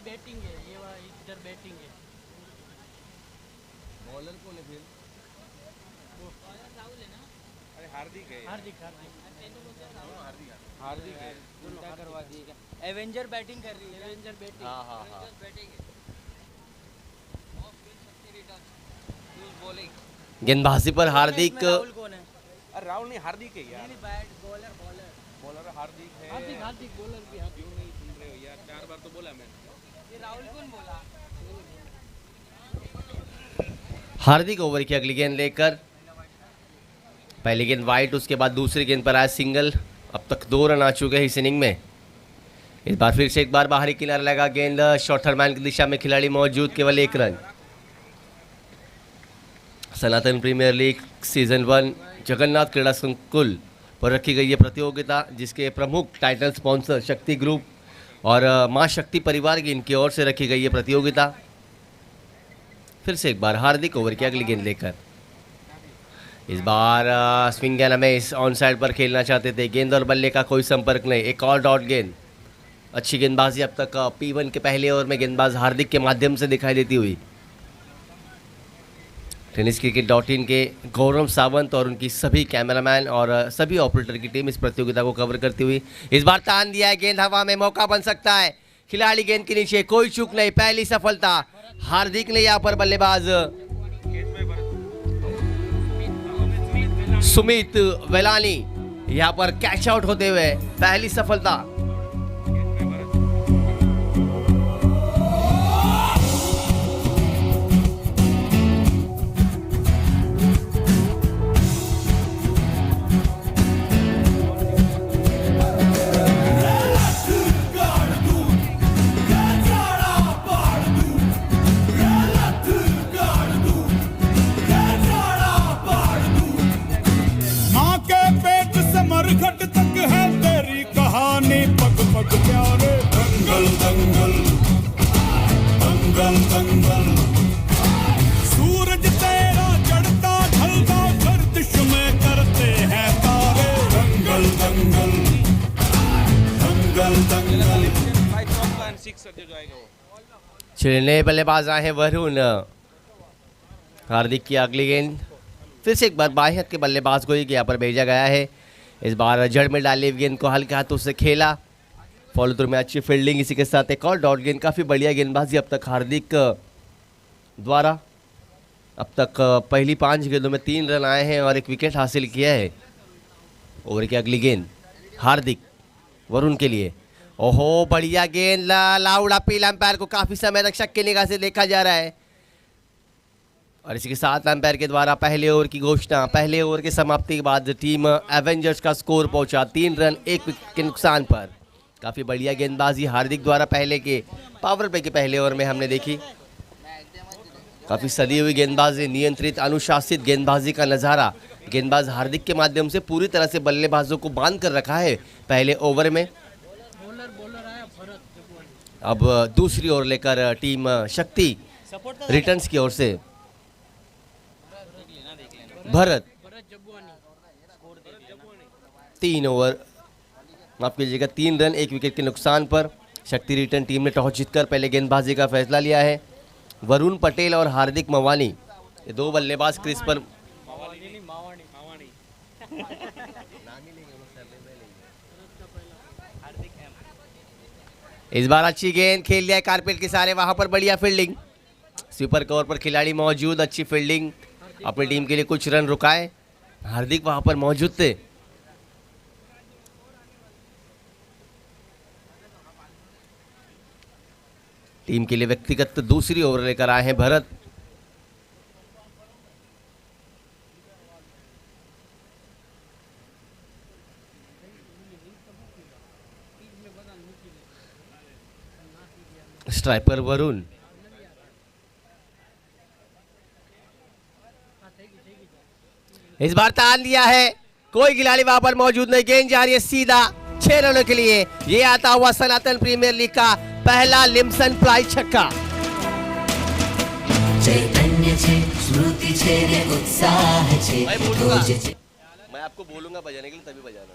Batting है, ये इधर बैटिंग है। बॉलर कौन है फिर? राहुल है ना? अरे हार्दिक है। हार्दिक हार्दिक है। उल्टा करवा दिएगा। एवेंजर बैटिंग कर रही है। Avenger batting. हाँ हाँ हाँ। गेंदबाजी पर हार्दिक। राहुल कौन है? अरे राहुल नहीं, हार्दिक है यार। नहीं बैट बॉलर बॉलर बॉलर हार्दिक है। हार्दिक बॉलर भी हार्दिक। क्यों नहीं सुन रहे हो यार? 4 बार तो बोला मैंने। ये राहुल कौन बोला? हार्दिक ओवर की अगली गेंद लेकर, पहली गेंद वाइट, उसके बाद दूसरी गेंद पर आया सिंगल। अब तक 2 रन आ चुके हैं इस इनिंग में। इस बार फिर से एक बार बाहरी किनारा लगा गेंद, शॉर्ट थर्डमैन की दिशा में खिलाड़ी मौजूद, केवल 1 रन। सनातन प्रीमियर लीग सीजन 1 जगन्नाथ क्रीड़ा संकुल पर रखी गई ये प्रतियोगिता, जिसके प्रमुख टाइटल स्पॉन्सर शक्ति ग्रुप और मां शक्ति परिवार की इनकी ओर से रखी गई ये प्रतियोगिता। फिर से एक बार हार्दिक ओवर की अगली गेंद लेकर, इस बार swing and miss, on side पर खेलना चाहते थे, गेंद और बल्ले का कोई संपर्क नहीं, एक और डॉट गेंद। अच्छी गेंदबाजी अब तक P1 के पहले ओवर में गेंदबाज हार्दिक के माध्यम से दिखाई देती हुई। tenniscricket.in के गौरव सावंत और उनकी सभी कैमरामैन और सभी ऑपरेटर की टीम इस प्रतियोगिता को कवर करती हुई। इस बार तान दिया है, गेंद हवा में, मौका बन सकता है, खिलाड़ी गेंद के नीचे, कोई चूक नहीं, पहली सफलता हार्दिक ने यहाँ पर। बल्लेबाज सुमित वेलानी यहाँ पर कैच आउट होते हुए पहली सफलता। मरघट तक है तेरी कहानी, पग पग प्यारे, दंगल दंगल दंगल दंगल। सूरज तेरा चढ़ता ढलता गर्दिश में करते हैं तारे, दंगल दंगल दंगल दंगल। 6 जो आएगा वो। छिड़ने बल्लेबाज आए हैं वरुण। हार्दिक की अगली गेंद, फिर से एक बार बाएं हाथ के बल्लेबाज को ही यहाँ पर भेजा गया है। इस बार जड़ में डाली गेंद को हल्के हाथों से खेला, फॉलो थ्रू में अच्छी फील्डिंग, इसी के साथ एक और डॉट गेंद। काफ़ी बढ़िया गेंदबाजी अब तक हार्दिक द्वारा। अब तक पहली 5 गेंदों में 3 रन आए हैं और 1 विकेट हासिल किया है। ओवर की अगली गेंद हार्दिक वरुण के लिए। ओहो बढ़िया गेंद, लाउड अपील अंपायर को काफ़ी समय तक शक की निगाह से देखा जा रहा है और इसी के साथ अंपायर के द्वारा पहले ओवर की घोषणा। पहले ओवर की समाप्ति के बाद टीम एवेंजर्स का स्कोर पहुंचा 3 रन 1 विकेट के नुकसान पर। काफ़ी बढ़िया गेंदबाजी हार्दिक द्वारा पहले के पावर प्ले के पहले ओवर में हमने देखी। काफ़ी सदी हुई गेंदबाजी, नियंत्रित अनुशासित गेंदबाजी का नज़ारा गेंदबाज हार्दिक के माध्यम से पूरी तरह से बल्लेबाजों को बांध कर रखा है पहले ओवर में। अब दूसरी ओवर लेकर टीम शक्ति रिटर्न्स की ओर से भरत 3 ओवर, माफ कीजिएगा 3 रन 1 विकेट के नुकसान पर। शक्ति रिटर्न टीम ने टॉस जीतकर पहले गेंदबाजी का फैसला लिया है। वरुण पटेल और हार्दिक मवानी, ये 2 बल्लेबाज क्रीज पर। इस बार अच्छी गेंद खेल लिया है कारपेट के सारे, वहां पर बढ़िया फील्डिंग, स्वीपर कवर पर खिलाड़ी मौजूद, अच्छी फील्डिंग, अपनी टीम के लिए कुछ रन रुकाए। हार्दिक वहां पर मौजूद थे। टीम के लिए व्यक्तिगत दूसरी ओवर लेकर आए हैं भरत। स्ट्राइपर वरुण, इस बार तान दिया है, कोई खिलाड़ी वहां पर मौजूद नहीं, गेंद जा रही है सीधा 6 रनों के लिए। ये आता हुआ सनातन प्रीमियर लीग का पहला लिम्सन प्राइज छक्का। चैतन्य छे, स्मृति छे ने उत्साह छे। मैं आपको बोलूंगा बजाने के लिए, तभी बजाना।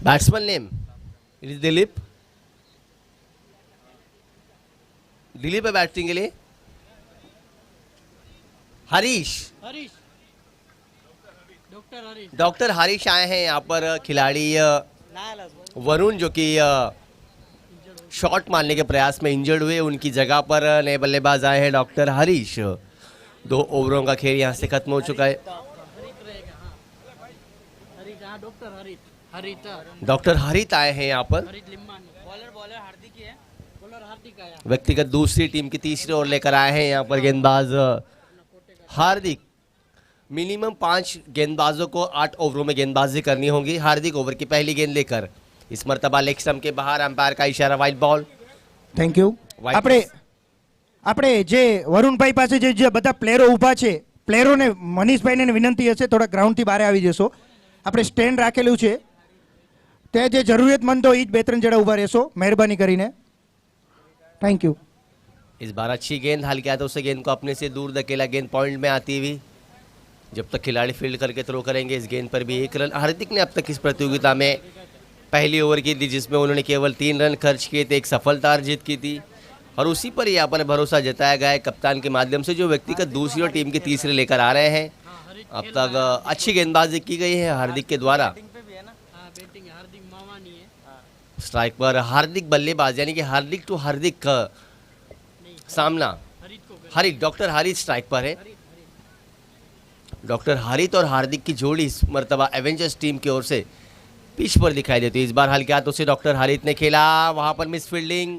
Batsman name it is Dilip. Dilip है बैटिंग के लिए। हरीश, हरीश, डॉक्टर हरीश डॉक्टर हरीश आए हैं यहाँ पर। खिलाड़ी वरुण जो कि शॉट मारने के प्रयास में इंजर्ड हुए, उनकी जगह पर नए बल्लेबाज आए हैं डॉक्टर हरीश। 2 ओवरों का खेल यहाँ से खत्म हो चुका है। हरीश, हाँ डॉक्टर हरीश, हरीश डॉक्टर हरित आए हैं यहाँ पर। हरीश लिम्बानी। बॉलर हार्दिक ही है, बॉलर हार्दिक आया। व्यक्तिगत दूसरी टीम की तीसरी ओवर लेकर आए हैं यहाँ पर गेंदबाज हार्दिक। मिनिमम 5 गेंदबाजों को 8 ओवरों में गेंदबाजी करनी होगी। हार्दिक ओवर की पहली गेंद लेकर इस मर्तबा लेग स्टंप के बाहर, अंपायर का इशारा, वाइड बॉल। Thank you. આપણે જે વરુણભાઈ પાસે જે બધા પ્લેયરો ઊભા છે, પ્લેયરોને મનીષભાઈને વિનંતી હશે થોડા ગ્રાઉન્ડથી બહાર આવી જશો। આપણે સ્ટેન્ડ રાખેલું છે, તે જે જરૂરિયાતમંદ હોય એ જ 2-3 જણા ઊભા રહેશો મહેરબાની કરીને। Thank you. इस बार अच्छी गेंद हल्के हाथों से गेंद को अपने से दूर धकेला, गेंद पॉइंट में आती हुई। जब तक खिलाड़ी फील्ड करके थ्रो करेंगे इस गेंद पर भी 1 रन। हार्दिक ने अब तक इस प्रतियोगिता में पहली ओवर की थी जिसमें उन्होंने केवल 3 रन खर्च किए थे, एक सफलता अर्जित की थी और उसी पर यहाँ पर भरोसा जताया गया है कप्तान के माध्यम से, जो व्यक्तिगत दूसरी और टीम की तीसरी लेकर आ रहे हैं। अब तक अच्छी गेंदबाजी की गई है हार्दिक के द्वारा। बैटिंग हार्दिक मावानी है। स्ट्राइक पर हार्दिक बल्लेबाज, यानी कि हार्दिक टू हार्दिक का सामना। हरित, डॉक्टर हरित स्ट्राइक पर है। डॉक्टर हरित और हार्दिक की जोड़ी इस मर्तबा एवेंजर्स टीम की ओर से पिच पर दिखाई देती है। इस बार हल्के हाथों से डॉक्टर हरित ने खेला, वहां पर मिस फील्डिंग।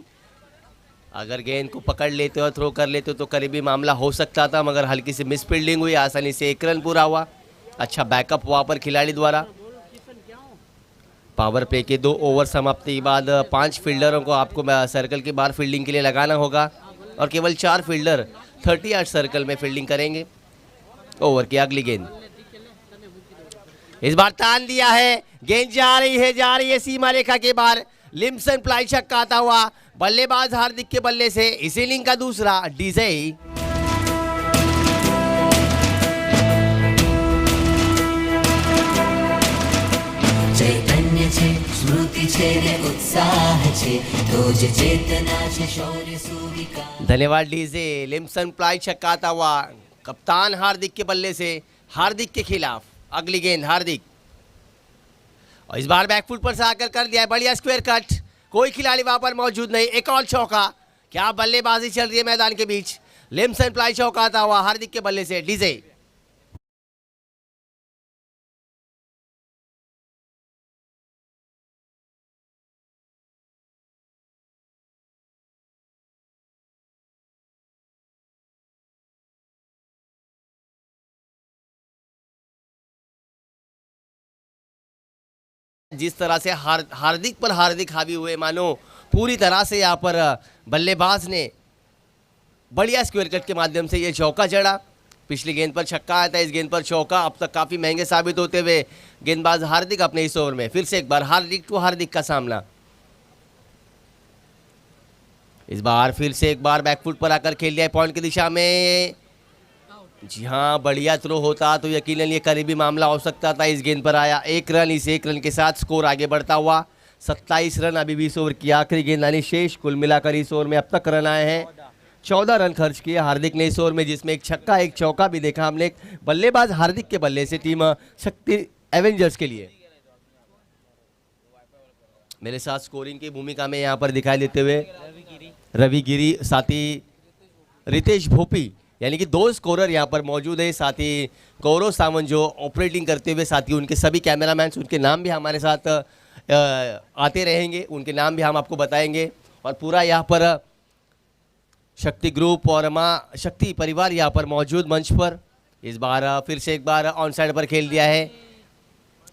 अगर गेंद को पकड़ लेते और थ्रो कर लेते तो करीबी मामला हो सकता था, मगर हल्की सी मिस फील्डिंग हुई, आसानी से 1 रन पूरा हुआ। अच्छा बैकअप वहां पर खिलाड़ी द्वारा। पावर प्ले के 2 ओवर समाप्ति के बाद 5 फील्डरों को आपको सर्कल के बाहर फील्डिंग के लिए लगाना होगा और केवल 4 फील्डर 30 यार्ड सर्कल में फील्डिंग करेंगे। ओवर की अगली गेंद इस बार तान दिया है, गेंद जा रही है सीमा रेखा के बाहर। लिम्सन प्लाई छक्का आता हुआ, बल्लेबाज हार्दिक के बल्ले से इस इनिंग का दूसरा डीजे। चैतन्य छे, स्मृति छे ने उत्साह छे, तो ज चेतना छे, शौर्य सुविका। धन्यवाद डीजे। लिम्सन प्लाई छक्का आता हुआ, कप्तान हार्दिक के बल्ले से हार्दिक के खिलाफ अगली गेंद हार्दिक। और इस बार बैकफुट पर से आकर कर दिया है बढ़िया स्क्वायर कट, कोई खिलाड़ी वहां पर मौजूद नहीं। एक और चौका, क्या बल्लेबाजी चल रही है मैदान के बीच। लिम्सन प्लाई चौका आता हुआ हार्दिक के बल्ले से डीजे। जिस तरह से हार्दिक पर हार्दिक हावी हुए, मानो पूरी तरह से यहाँ पर बल्लेबाज ने बढ़िया स्क्वायर कट के माध्यम से ये चौका जड़ा। पिछली गेंद पर छक्का आया था, इस गेंद पर चौका। अब तक काफ़ी महंगे साबित होते हुए गेंदबाज हार्दिक अपने इस ओवर में फिर से एक बार हार्दिक टू हार्दिक का सामना। इस बार फिर से एक बार बैकफुट पर आकर खेल दिया पॉइंट की दिशा में। जी हाँ, बढ़िया थ्रो होता तो यकीनन ये करीबी मामला हो सकता था। इस गेंद पर आया 1 रन। इस 1 रन के साथ स्कोर आगे बढ़ता हुआ 27 रन। अभी 20 ओवर की आखिरी गेंद आनी शेष। कुल मिलाकर इस ओवर में अब तक रन आए हैं 14 रन खर्च किए हार्दिक ने इस ओवर में, जिसमें एक छक्का एक चौका भी देखा हमने। बल्लेबाज हार्दिक के बल्ले से टीम शक्ति एवेंजर्स के लिए। मेरे साथ स्कोरिंग की भूमिका में यहाँ पर दिखाई देते हुए रवि गिरी, साथ ही रितेश भोपी, यानी कि 2 स्कोरर यहाँ पर मौजूद है। साथ ही गौरव सावंत जो ऑपरेटिंग करते हुए, साथ ही उनके सभी कैमरामैन, उनके नाम भी हमारे साथ आते रहेंगे, उनके नाम भी हम आपको बताएंगे। और पूरा यहाँ पर शक्ति ग्रुप और माँ शक्ति परिवार यहाँ पर मौजूद मंच पर। इस बार फिर से एक बार ऑन साइड पर खेल दिया है।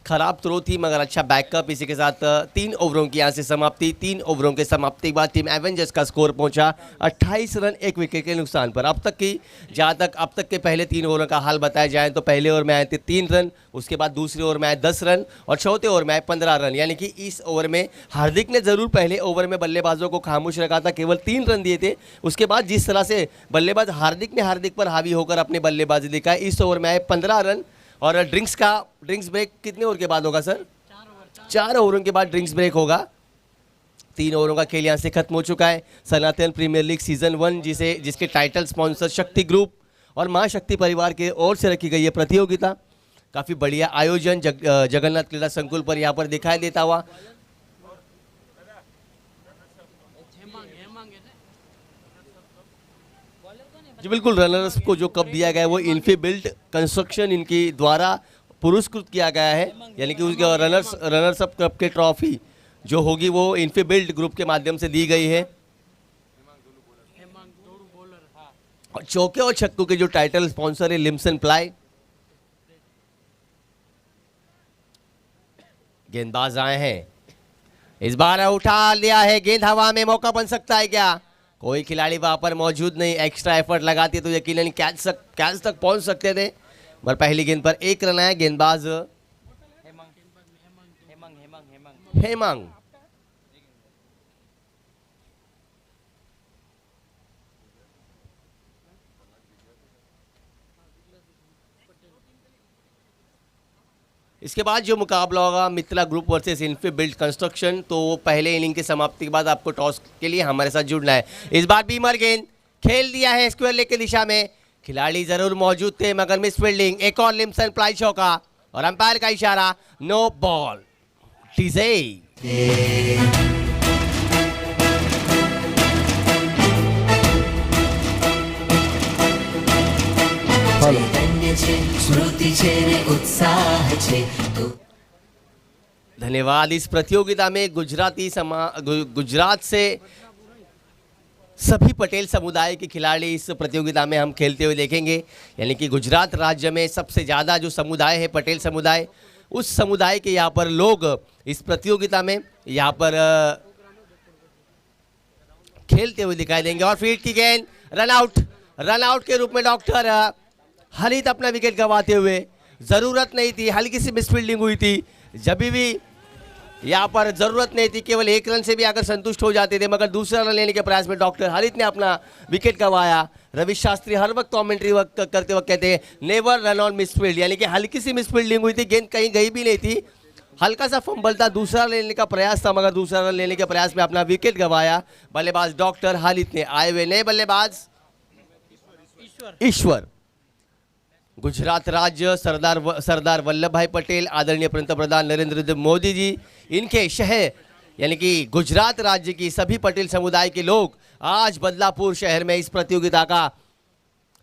खराब थ्रो थी मगर अच्छा बैकअप। इसी के साथ 3 ओवरों की यहाँ से समाप्ति। 3 ओवरों के समाप्ति के बाद टीम एवेंजर्स का स्कोर पहुंचा 28 रन 1 विकेट के नुकसान पर। अब तक की जहाँ तक अब तक के पहले 3 ओवरों का हाल बताया जाए तो पहले ओवर में आए थे 3 रन, उसके बाद दूसरे ओवर में आए 10 रन और चौथे ओवर में आए 15 रन। यानी कि इस ओवर में हार्दिक ने ज़रूर पहले ओवर में बल्लेबाजों को खामोश रखा था, केवल 3 रन दिए थे। उसके बाद जिस तरह से बल्लेबाज हार्दिक ने हार्दिक पर हावी होकर अपने बल्लेबाजी दिखाई, इस ओवर में आए 15 रन। और ड्रिंक्स ब्रेक कितने ओवर के बाद होगा सर? 4 ओवरों के बाद ड्रिंक्स ब्रेक होगा। 3 ओवरों का खेल यहाँ से खत्म हो चुका है। सनातन प्रीमियर लीग सीजन 1 जिसके टाइटल स्पॉन्सर शक्ति ग्रुप और मां शक्ति परिवार के ओर से रखी गई है प्रतियोगिता। काफ़ी बढ़िया आयोजन जगन्नाथ क्रीड़ा संकुल पर यहाँ पर दिखाई देता हुआ। जी बिल्कुल, रनर्स को जो कप दिया गया है वो इन्फी बिल्ट कंस्ट्रक्शन इनकी द्वारा पुरस्कृत किया गया है, यानी कि उसके रनर्स अप कप के ट्रॉफी जो होगी वो इन्फी बिल्ट ग्रुप के माध्यम से दी गई है। और चौके और छक्कों के जो टाइटल स्पॉन्सर है लिम्सन प्लाई। गेंदबाज आए हैं, इस बार उठा लिया है, गेंद हवा में, मौका बन सकता है क्या? कोई खिलाड़ी वहां पर मौजूद नहीं। एक्स्ट्रा एफर्ट लगाती तो यकीनन कैच तक पहुंच सकते थे, पर पहली गेंद पर 1 रन आया। गेंदबाज हेमंग। इसके बाद जो मुकाबला होगा Mitra group versus Infi Built construction, तो पहले इनिंग की समाप्ति के बाद आपको टॉस के लिए हमारे साथ जुड़ना है। इस बार बीमर गेंद खेल दिया है स्क्वायर लेग की दिशा में, खिलाड़ी जरूर मौजूद थे मगर मिस फील्डिंग। एक और लिम्सन प्लाई चौका और अंपायर का इशारा, नो बॉल। टीजे चैतन्य छे स्मृति छे ने उत्साह छे तो धन्यवाद। इस प्रतियोगिता में गुजरात से सभी पटेल समुदाय के खिलाड़ी इस प्रतियोगिता में हम खेलते हुए देखेंगे, यानी कि गुजरात राज्य में सबसे ज़्यादा जो समुदाय है पटेल समुदाय, उस समुदाय के यहाँ पर लोग इस प्रतियोगिता में यहाँ पर खेलते हुए दिखाई देंगे। और फील्ड की गेंद रन आउट के रूप में डॉक्टर हलित अपना विकेट गंवाते हुए, ज़रूरत नहीं थी, हल्की सी मिसफील्डिंग हुई थी, जब भी यहाँ पर ज़रूरत नहीं थी, केवल 1 रन से भी अगर संतुष्ट हो जाते थे, मगर दूसरा रन लेने के प्रयास में डॉक्टर हलित ने अपना विकेट गंवाया। रवि शास्त्री हर वक्त कमेंट्री करते वक्त कहते हैं नेवर रन ऑन मिसफील्ड, यानी कि हल्की सी मिसफील्डिंग हुई थी, गेंद कहीं गई भी नहीं थी, हल्का सा फंबल था, दूसरा लेने का प्रयास था, मगर दूसरा रन लेने के प्रयास में अपना विकेट गंवाया। बल्लेबाज डॉक्टर हलित ने, आए हुए नए बल्लेबाज ईश्वर। गुजरात राज्य सरदार वल्लभ भाई पटेल, आदरणीय पंतप्रधान नरेंद्र मोदी जी, इनके शहर यानी कि गुजरात राज्य की सभी पटेल समुदाय के लोग आज बदलापुर शहर में इस प्रतियोगिता का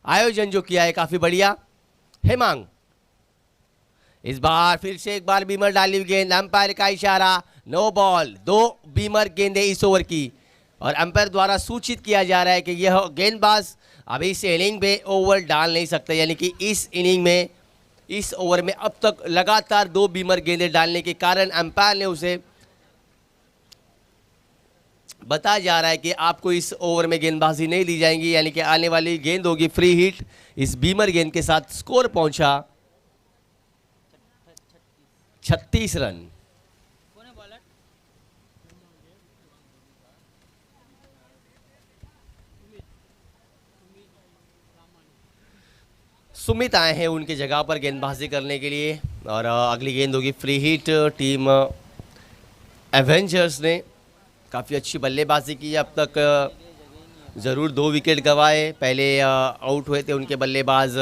आयोजन जो किया है काफी बढ़िया। हेमांग, इस बार फिर से एक बार बीमर डाली हुई गेंद, अंपायर का इशारा, नो बॉल। 2 बीमर गेंदें इस ओवर की और अंपायर द्वारा सूचित किया जा रहा है कि यह गेंदबाज अभी इस इनिंग में ओवर डाल नहीं सकते, यानी कि इस इनिंग में इस ओवर में अब तक लगातार 2 बीमर गेंदें डालने के कारण अंपायर ने उसे बताया जा रहा है कि आपको इस ओवर में गेंदबाजी नहीं दी जाएंगी, यानी कि आने वाली गेंद होगी फ्री हिट। इस बीमर गेंद के साथ स्कोर पहुंचा 36 रन। सुमित आए हैं उनकी जगह पर गेंदबाजी करने के लिए और अगली गेंद होगी फ्री हिट। टीम एवेंजर्स ने काफ़ी अच्छी बल्लेबाजी की अब तक, ज़रूर 2 विकेट गंवाए, पहले आउट हुए थे उनके बल्लेबाज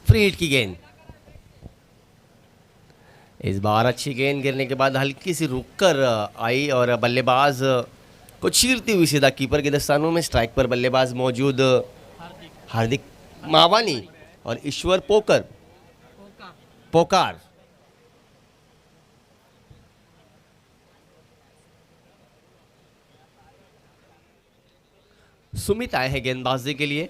फ्री हिट की गेंद। इस बार अच्छी गेंद गिरने के बाद हल्की सी रुककर आई और बल्लेबाज को चीरती हुई सीधा कीपर के दस्तानों में। स्ट्राइक पर बल्लेबाज मौजूद हार्दिक मावानी और ईश्वर पोकार। सुमित आए हैं गेंदबाजी के लिए।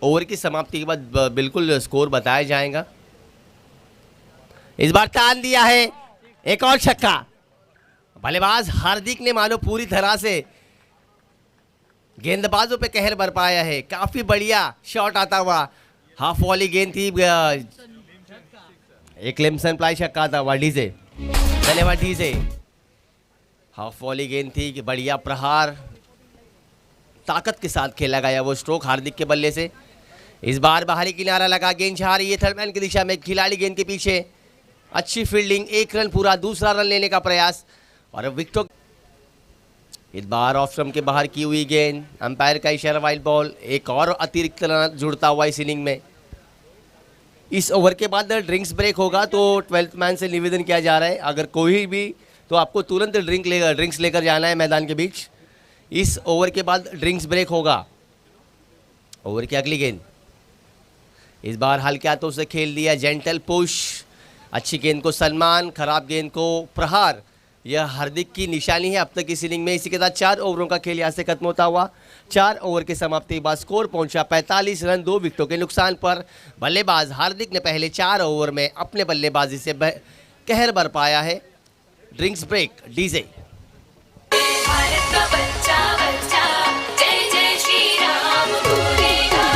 ओवर की समाप्ति के बाद बिल्कुल स्कोर बताया जाएगा। इस बार तान दिया है, एक और छक्का। बल्लेबाज हार्दिक ने मानो पूरी तरह से गेंदबाजों पे कहर बरपाया है। काफी बढ़िया शॉट आता हुआ, हाफ वॉली गेंद थी, एक लिम्सन प्लाई छक्का था वह डीजे, धन्यवाद डीजे। हाफ वॉली गेंद थी कि बढ़िया प्रहार, ताकत के साथ खेला गया वो स्ट्रोक हार्दिक के बल्ले से। इस बार बाहरी किनारा लगा, गेंद जा रही है थर्ड मैन की दिशा में, खिलाड़ी गेंद के पीछे, अच्छी फील्डिंग, 1 रन पूरा, दूसरा रन लेने का प्रयास और विकेटों। इस बार ऑफ स्टंप के बाहर की हुई गेंद, अंपायर का इशारा वाइड बॉल, एक और अतिरिक्त रन जुड़ता हुआ इस इनिंग में। इस ओवर के बाद ड्रिंक्स ब्रेक होगा तो 12th मैन से निवेदन किया जा रहा है अगर कोई भी तो आपको तुरंत ड्रिंक्स लेकर जाना है मैदान के बीच। इस ओवर के बाद ड्रिंक्स ब्रेक होगा। ओवर की अगली गेंद, इस बार हल्के हाथों से खेल दिया, जेंटल पुश, अच्छी गेंद को सलमान, खराब गेंद को प्रहार। यह हार्दिक की निशानी है अब तक इस इनिंग में। इसी के साथ 4 ओवरों का खेल यहाँ से खत्म होता हुआ। 4 ओवर के समाप्ति के बाद स्कोर पहुंचा 45 रन 2 विकेटों के नुकसान पर। बल्लेबाज हार्दिक ने पहले 4 ओवर में अपने बल्लेबाजी से कहर बरपाया है। Drinks break DJ. भारत का बच्चा बच्चा जय जय श्री राम बोलेगा।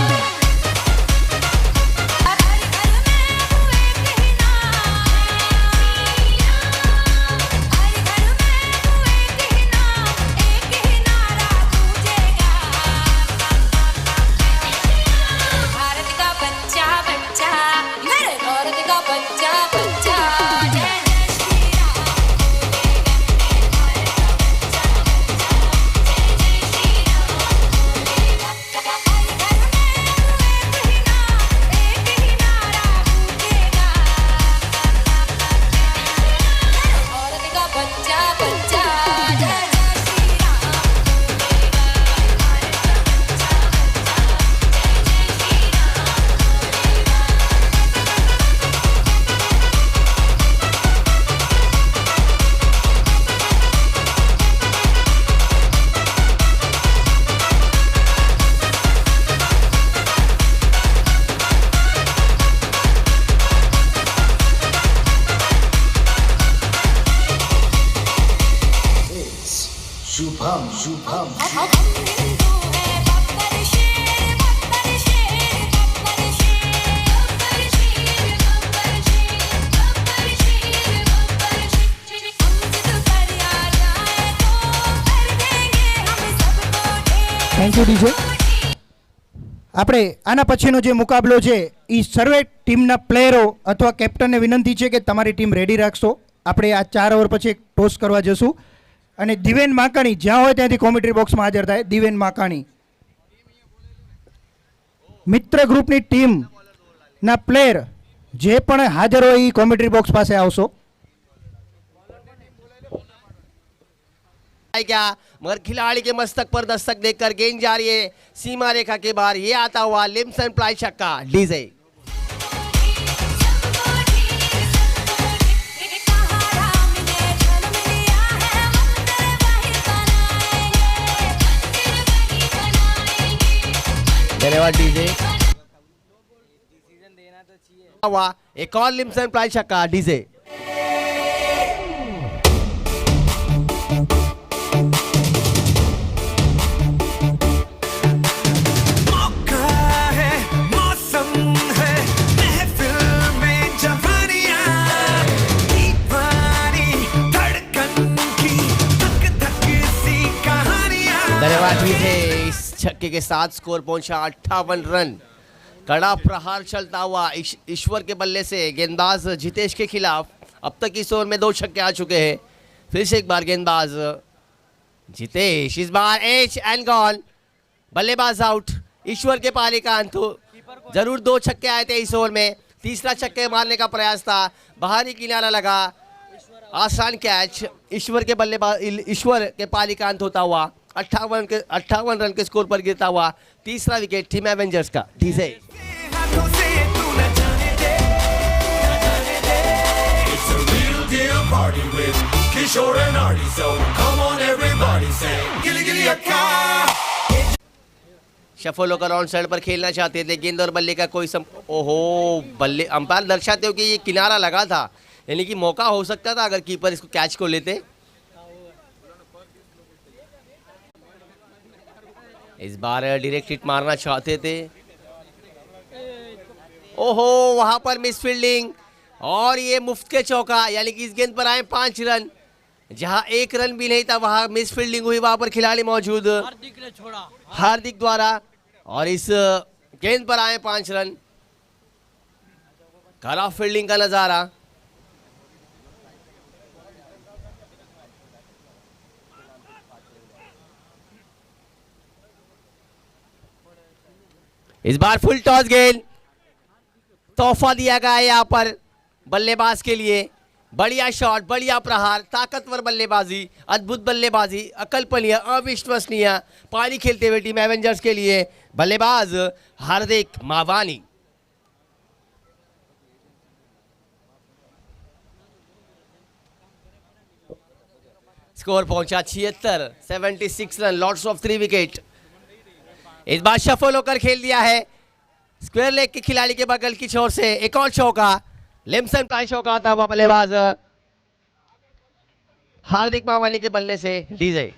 हर घर में हुए कहना, हर घर में हुए कहना, एक ही नारा गूंजेगा। भारत का बच्चा बच्चा, मेरे भारत का बच्चा बच्चा जय जय श्री राम। बच्चा बच्चा जय जय श्री राम। शुभम शुभम हम हिंदू हैं बब्बर शेर बब्बर शेर बब्बर शेर बब्बर शेर बब्बर शेर बब्बर शेर बब्बर शेर। हम जिद पर आ जाए तो कर देंगे हम सबको ढेर। Thank you DJ. આપણે આના પછીનો જે મુકાબલો છે એ સર્વે ટીમના પ્લેયરો અથવા કેપ્ટનને વિનંતી છે કે તમારી ટીમ રેડી રાખશો। આપણે આ 4 ઓવર પછી એક ટોસ કરવા જશું અને દિવેન માકાણી જ્યાં હોય ત્યાંથી કોમેન્ટ્રી બોક્સમાં હાજર થાય। દિવેન માકાણી મિત્ર ગ્રુપની ટીમના પ્લેયર જે પણ હાજર હોય એ કોમેન્ટ્રી બોક્સ પાસે આવશો। क्या मगर खिलाड़ी के मस्तक पर दस्तक देकर गेंद जा रही है सीमा रेखा के बाहर, ये आता हुआ लिम्सन प्लाई छक्का डीजे। धन्यवाद डीजे। हुआ एक और लिम्सन प्लाई छक्का डीजे। धन्यवाद डीजे। इस छक्के के साथ स्कोर पहुंचा 58 रन। कड़ा प्रहार चलता हुआ ईश्वर के बल्ले से गेंदबाज जितेश के खिलाफ। अब तक इस ओवर में 2 छक्के आ चुके हैं। फिर से एक बार गेंदबाज जितेश, इस बार एच एंड गॉन, बल्लेबाज आउट। ईश्वर के पारी का अंत, जरूर 2 छक्के आए थे इस ओवर में, तीसरा छक्के मारने का प्रयास था, बाहरी किनारा लगा, आसान कैच। ईश्वर के बल्लेबाज ईश्वर के पारी का अंत होता हुआ 58 रन के स्कोर पर गिरता हुआ तीसरा विकेट टीम एवेंजर्स का डीजे। शफल होकर ऑन साइड पर खेलना चाहते थे, गेंद और बल्ले का कोई ओहो, बल्ले अंपायर दर्शाते हो कि ये किनारा लगा था, यानी कि मौका हो सकता था अगर कीपर इसको कैच को लेते। इस बार डायरेक्ट हिट मारना चाहते थे, ओहो वहां पर मिस फील्डिंग, और ये मुफ्त के चौका, यानी कि इस गेंद पर आए 5 रन। जहां 1 रन भी नहीं था वहां मिस फील्डिंग हुई, वहां पर खिलाड़ी मौजूद हार्दिक ने छोड़ा। हार्दिक द्वारा, और इस गेंद पर आए 5 रन। खराब फील्डिंग का नजारा। इस बार फुल टॉस गेंद, तोहफा दिया गया है यहाँ पर बल्लेबाज के लिए। बढ़िया शॉट, बढ़िया प्रहार, ताकतवर बल्लेबाजी, अद्भुत बल्लेबाजी, अकल्पनीय, अविश्वसनीय पारी खेलते हुए टीम एवेंजर्स के लिए बल्लेबाज हार्दिक मावानी। स्कोर पहुंचा 76 रन, लॉट्स ऑफ 3 विकेट। इस बार शफल होकर खेल दिया है स्क्वायर लेग के खिलाड़ी के बगल की छोर से। एक और चौका, लिम्सन प्राइस चौका आता हुआ बल्लेबाज हार्दिक मावानी के बल्ले से डीजे।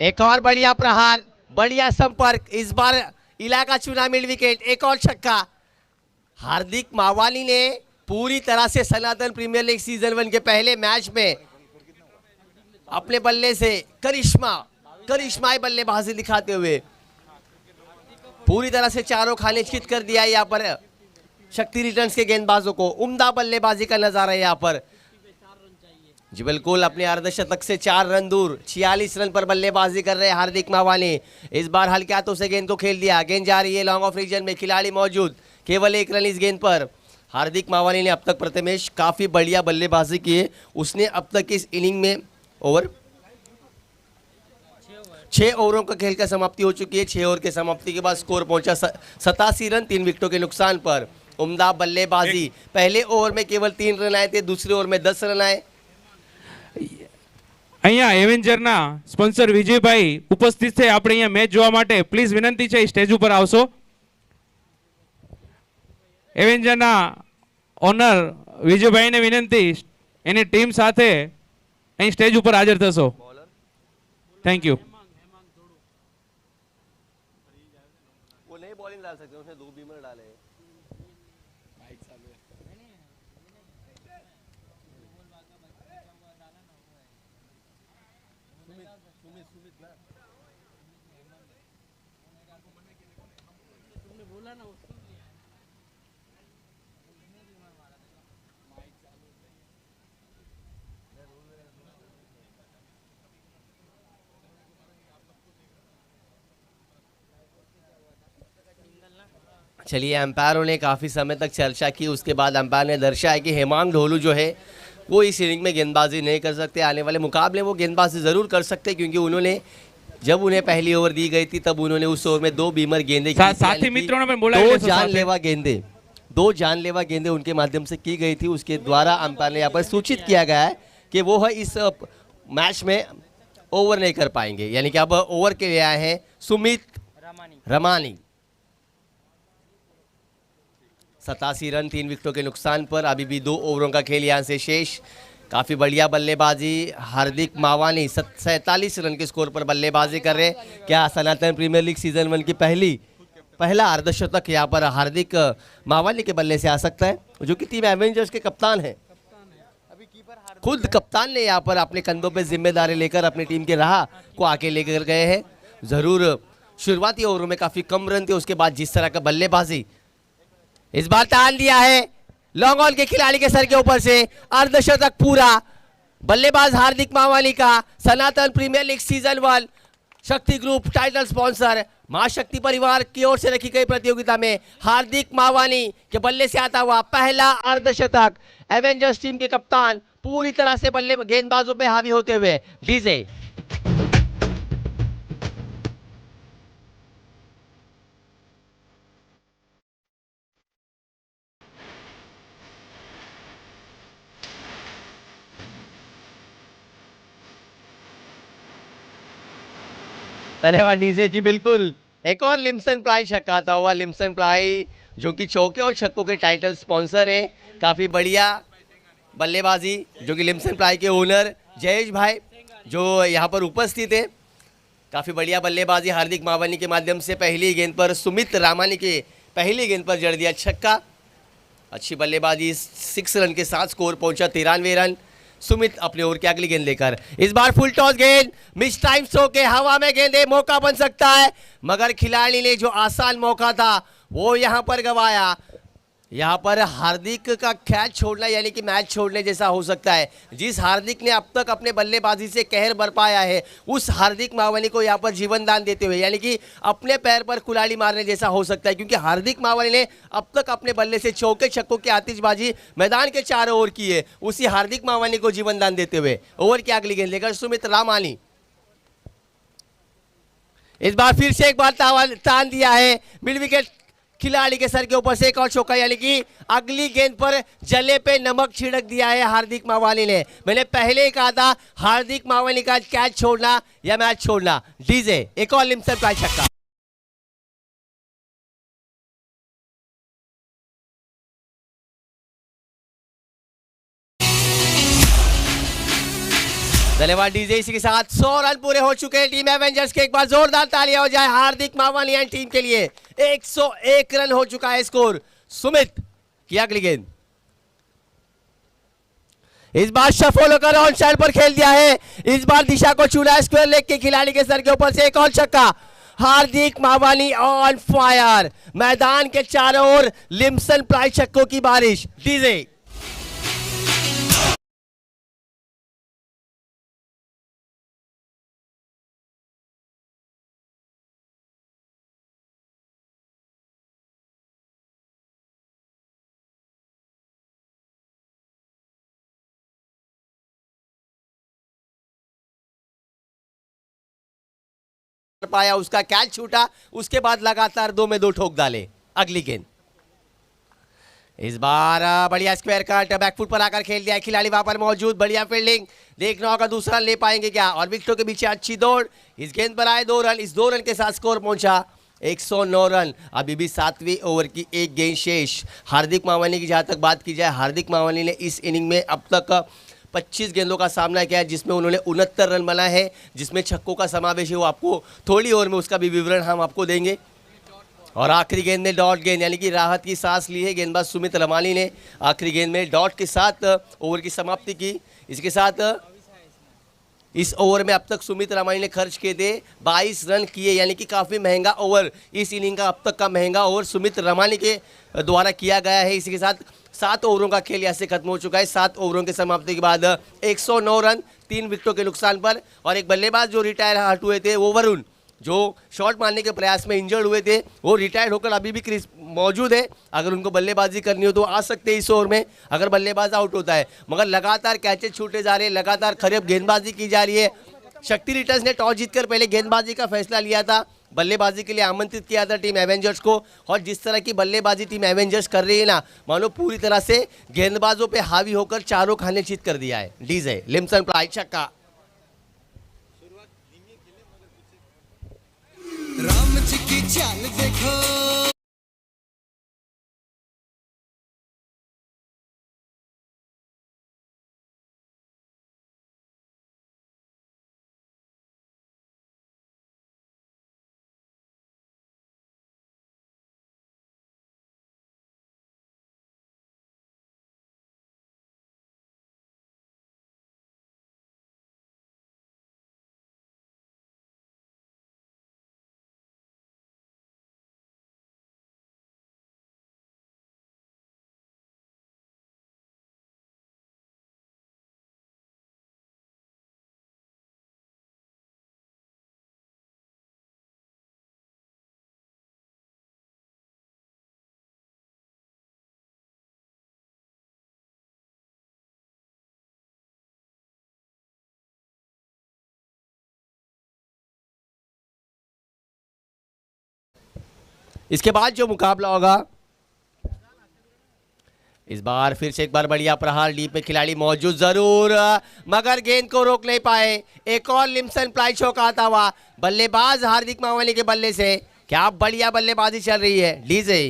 एक और बढ़िया प्रहार, बढ़िया संपर्क, इस बार इलाका चुना मिड विकेट। एक और छक्का। हार्दिक मावानी ने पूरी तरह से सनातन प्रीमियर लीग सीजन 1 के पहले मैच में अपने बल्ले से करिश्माई बल्लेबाजी दिखाते हुए पूरी तरह से चारों खाने चित कर दिया। यहाँ पर शक्ति रिटर्न्स के गेंदबाजों को उम्दा बल्लेबाजी का नजारा है यहाँ पर। जी बिल्कुल, अपने अर्धशतक से 4 रन दूर 46 रन पर बल्लेबाजी कर रहे हैं हार्दिक मावानी। इस बार हल्के हाथों से गेंद को खेल दिया, गेंद जा रही है लॉन्ग ऑफ रीजन में, खिलाड़ी मौजूद, केवल 1 रन इस गेंद पर। हार्दिक मावानी ने अब तक प्रथमेश काफी बढ़िया बल्लेबाजी की है। उसने अब तक इस इनिंग में 6 ओवरों का खेल का समाप्ति हो चुकी है। 6 ओवर के समाप्ति के बाद स्कोर पहुंचा 87 रन 3 विकेटों के नुकसान पर। उम्दा बल्लेबाजी, पहले ओवर में केवल 3 रन आए थे, दूसरे ओवर में 10 रन आए। અહીંયા એવેન્જરના સ્પોન્સર વિજયભાઈ ઉપસ્થિત છે, આપણે અહીંયા મેચ જોવા માટે પ્લીઝ વિનંતી છે સ્ટેજ ઉપર આવશો। એવેન્જરના ઓનર વિજયભાઈને વિનંતી એની ટીમ સાથે અહીં સ્ટેજ ઉપર હાજર થશો। Thank you. वो नहीं बॉलिंग डाल सकते, उसने 2 बीमर डाले। चलिए, अंपायरों ने काफ़ी समय तक चर्चा की, उसके बाद अंपायर ने दर्शाया कि हेमांग ढोलू जो है वो इस इनिंग में गेंदबाजी नहीं कर सकते। आने वाले मुकाबले वो गेंदबाजी ज़रूर कर सकते, क्योंकि उन्होंने जब उन्हें पहली ओवर दी गई थी तब उन्होंने उस ओवर में 2 बीमर गेंदे, साथी मित्रों ने बोला 2 जानलेवा गेंदे उनके माध्यम से की गई थी। उसके द्वारा अंपायर ने यहाँ पर सूचित किया गया है कि वो है इस मैच में ओवर नहीं कर पाएंगे, यानी कि अब ओवर के लिए आए हैं सुमित रमानी। 87 रन 3 विकेटों के नुकसान पर, अभी भी 2 ओवरों का खेल यहाँ से शेष। काफ़ी बढ़िया बल्लेबाजी, हार्दिक मावानी 47 रन के स्कोर पर बल्लेबाजी कर रहे। क्या सनातन प्रीमियर लीग सीजन 1 की पहला अर्धशतक यहाँ पर हार्दिक मावानी के बल्ले से आ सकता है, जो कि टीम एवेंजर्स के कप्तान हैं। खुद कप्तान ने यहाँ पर अपने कंधों पे जिम्मेदारी लेकर अपनी टीम के राह को आगे लेकर गए हैं। ज़रूर शुरुआती ओवरों में काफ़ी कम रन थे, उसके बाद जिस तरह का बल्लेबाजी इस बार तान दिया है लॉन्ग ऑन के खिलाड़ी के सर के ऊपर से, अर्धशतक पूरा। बल्लेबाज हार्दिक मावानी का सनातन प्रीमियर लीग सीजन 1 शक्ति ग्रुप टाइटल स्पॉन्सर मां शक्ति परिवार की ओर से रखी गई प्रतियोगिता में हार्दिक मावानी के बल्ले से आता हुआ पहला अर्धशतक। एवेंजर्स टीम के कप्तान पूरी तरह से बल्ले गेंदबाजों पे हावी होते हुए डीजे। धन्यवाद डीजे जी। बिल्कुल, एक और लिम्सन प्लाई छक्का आता हुआ। लिम्सन प्लाई जो कि चौके और छक्कों के टाइटल स्पॉन्सर हैं। काफ़ी बढ़िया बल्लेबाजी जो कि लिम्सन प्लाई के ओनर जयेश भाई जो यहाँ पर उपस्थित है। काफ़ी बढ़िया बल्लेबाजी हार्दिक मावानी के माध्यम से पहली गेंद पर सुमित रामानी के पहली गेंद पर जड़ दिया छक्का। अच्छी बल्लेबाजी, 6 रन के साथ स्कोर पहुंचा 93 रन। सुमित अपने ओवर की अगली गेंद लेकर इस बार फुल टॉस गेंद मिस टाइम सो के हवा में गेंदे, मौका बन सकता है मगर खिलाड़ी ने जो आसान मौका था वो यहां पर गवाया। यहां पर हार्दिक का कैच छोड़ना यानी कि मैच छोड़ने जैसा हो सकता है। जिस हार्दिक ने अब तक अपने बल्लेबाजी से कहर बरपाया है उस हार्दिक मावानी को यहां पर जीवन दान देते हुए यानी कि अपने पैर पर कुल्हाड़ी मारने जैसा हो सकता है, क्योंकि हार्दिक मावानी ने अब तक अपने बल्ले से चौके छक्कों की आतिशबाजी मैदान के चारों ओर की है। उसी हार्दिक मावानी को जीवन दान देते हुए ओवर की अगली गेंद लेकर सुमित रामानी इस बार फिर से एक बार तान दिया है। मिड विकेट खिलाड़ी के सर के ऊपर से एक और चौका यानी कि अगली गेंद पर जले पे नमक छिड़क दिया है हार्दिक मावानी ने। मैंने पहले ही कहा था हार्दिक मावानी का कैच छोड़ना या मैच छोड़ना। डीजे एक और लिम्सन प्लाई छक्का। धन्यवाद डीजे। इसी के साथ 100 रन पूरे हो चुके हैं टीम एवेंजर्स के। एक बार जोरदार तालियां हो जाए हार्दिक मावानी एंड टीम के लिए। 101 रन हो चुका है स्कोर। सुमित की अगली गेंद इस बार शफल होकर ऑन साइड पर खेल दिया है। इस बार दिशा को चुना है स्क्वायर लेग के खिलाड़ी के सर के ऊपर से एक और छक्का। हार्दिक मावानी ऑन फायर। मैदान के चारों ओर लिम्सन प्लाई छक्कों की बारिश। डीजे पाया, उसका कैच छूटा, उसके बाद लगातार 2 में 2 ठोक डाले। अगली गेंद इस बार बढ़िया स्क्वायर कट बैकफुट पर आकर खेल दिया है खिलाड़ी वहां पर मौजूद। बढ़िया फील्डिंग, देखना होगा दूसरा ले पाएंगे क्या। और विकेटों के पीछे अच्छी दौड़। इस गेंद पर आए 2 रन। इस 2 रन के साथ स्कोर पहुंचा 109 रन। अभी भी 7वीं ओवर की एक गेंद शेष। हार्दिक मावानी की जहां तक बात की जाए, हार्दिक मावानी ने इस इनिंग में अब तक 25 गेंदों का सामना किया है जिसमें उन्होंने 69 रन बनाए हैं, जिसमें छक्कों का समावेश है। वो आपको थोड़ी ओवर में उसका भी विवरण हम आपको देंगे। और आखिरी गेंद में डॉट गेंद यानी कि राहत की सांस ली है गेंदबाज सुमित रामानी ने। आखिरी गेंद में डॉट के साथ ओवर की समाप्ति की। इसके साथ इस ओवर में अब तक सुमित रामानी ने खर्च किए थे 22 रन किए, यानी कि काफ़ी महंगा ओवर, इस इनिंग का अब तक का महंगा ओवर सुमित रामानी के द्वारा किया गया है। इसी के साथ 7 ओवरों का खेल यहाँ से खत्म हो चुका है। 7 ओवरों के समाप्ति के बाद 109 रन 3 विकेटों के नुकसान पर। और एक बल्लेबाज जो रिटायर हट हुए थे वो वरुण, जो शॉट मारने के प्रयास में इंजर्ड हुए थे, वो रिटायर्ड होकर अभी भी क्रीज मौजूद है। अगर उनको बल्लेबाजी करनी हो तो आ सकते हैं इस ओवर में अगर बल्लेबाज आउट होता है। मगर लगातार कैचेज छूटे जा रहे हैं, लगातार खराब गेंदबाजी की जा रही है। शक्ति रिटर्न्स ने टॉस जीतकर पहले गेंदबाजी का फैसला लिया था, बल्लेबाजी के लिए आमंत्रित किया था टीम एवेंजर्स को। और जिस तरह की बल्लेबाजी टीम एवेंजर्स कर रही है ना, मानो पूरी तरह से गेंदबाजों पे हावी होकर चारों खाने चित कर दिया है। डीजे लिम्सन प्लाई छक्का। राम जी की चाल देखो। इसके बाद जो मुकाबला होगा, इस बार फिर से एक बार बढ़िया प्रहार, डीप में खिलाड़ी मौजूद जरूर मगर गेंद को रोक नहीं पाए। एक और लिम्सन प्लाई चौका आता हुआ बल्लेबाज हार्दिक मावानी के बल्ले से। क्या बढ़िया बल्लेबाजी चल रही है। डीजे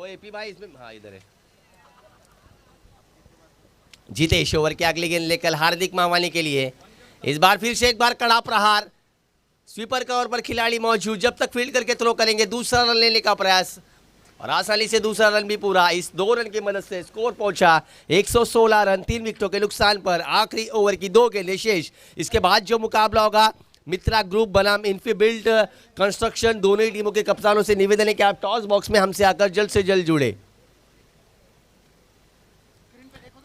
वो एपी भाई इसमें, हाँ इधर है। जितेश ओवर के अगली गेंद लेकर हार्दिक मावानी के लिए। इस बार फिर से एक बार कड़ा प्रहार, स्वीपर कवर पर खिलाड़ी मौजूद, जब तक फील्ड करके थ्रो करेंगे दूसरा रन लेने का प्रयास, और आसानी से दूसरा रन भी पूरा। इस 2 रन की मदद से स्कोर पहुंचा 116 रन 3 विकेटों के नुकसान पर। आखिरी ओवर की 2 गेंदें शेष। इसके बाद जो मुकाबला होगा मित्रा ग्रुप बनाम इन्फीबिल्ट कंस्ट्रक्शन, दोनों ही टीमों के कप्तानों से निवेदन है कि आप टॉस बॉक्स में हमसे आकर जल्द से जल्द जुड़े।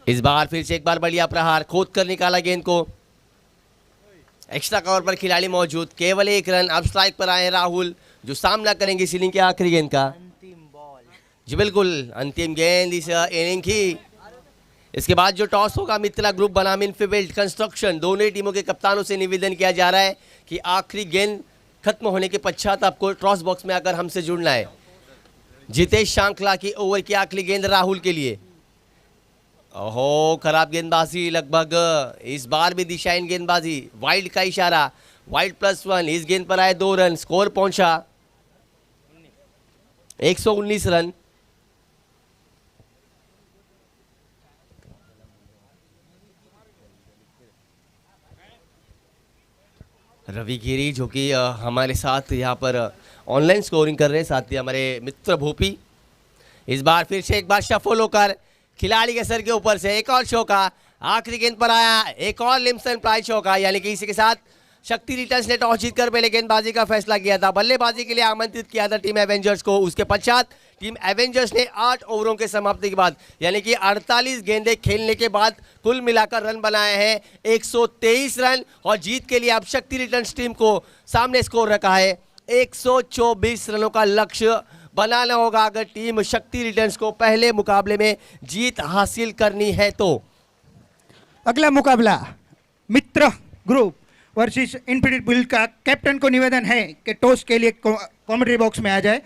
इस बार फिर से एक बार बढ़िया प्रहार, खोद कर निकाला गेंद को। एक्स्ट्रा कवर पर खिलाड़ी मौजूद, केवल 1 रन। अब स्ट्राइक पर आए राहुल, जो सामना करेंगे इस इनिंग के आखिरी गेंद का। जी बिल्कुल, अंतिम गेंद इस इनिंग की। इसके बाद जो टॉस होगा मित्रा ग्रुप बनाम इन्फीबिल्ट कंस्ट्रक्शन, दोनों ही टीमों के कप्तानों से निवेदन किया जा रहा है कि आखिरी गेंद खत्म होने के पश्चात आपको टॉस बॉक्स में आकर हमसे जुड़ना है। जितेश शांकला की ओवर की आखिरी गेंद राहुल के लिए। ओहो, खराब गेंदबाजी लगभग, इस बार भी दिशाहीन गेंदबाजी, वाइल्ड का इशारा, वाइल्ड +1। इस गेंद पर आए 2 रन, स्कोर पहुंचा 119 रन। रवि गिरी जो कि हमारे साथ यहाँ पर ऑनलाइन स्कोरिंग कर रहे हैं, साथ ही हमारे मित्र भूपी। इस बार फिर से एक बार शफल होकर खिलाड़ी के सर के ऊपर से एक और चौका, आखिरी गेंद पर आया एक और लिम्सन प्राइज चौका, यानी कि इसी के साथ शक्ति रिटर्न्स ने टॉस जीतकर पहले गेंदबाजी का फैसला किया था, बल्लेबाजी के लिए आमंत्रित किया था टीम एवेंजर्स को। उसके पश्चात टीम एवेंजर्स ने 8 ओवरों के समाप्ति के बाद, यानी कि 48 गेंदें खेलने के बाद कुल मिलाकर रन बनाए हैं 123 रन, और जीत के लिए अब शक्ति रिटर्न्स टीम को सामने स्कोर रखा है 124 रनों का लक्ष्य बनाना होगा अगर टीम शक्ति रिटर्न्स को पहले मुकाबले में जीत हासिल करनी है तो। अगला मुकाबला मित्र ग्रुप वर्सेस इन्फीबिल्ट का। कैप्टन को निवेदन है कि टॉस के लिए कमेंट्री बॉक्स में आ जाए।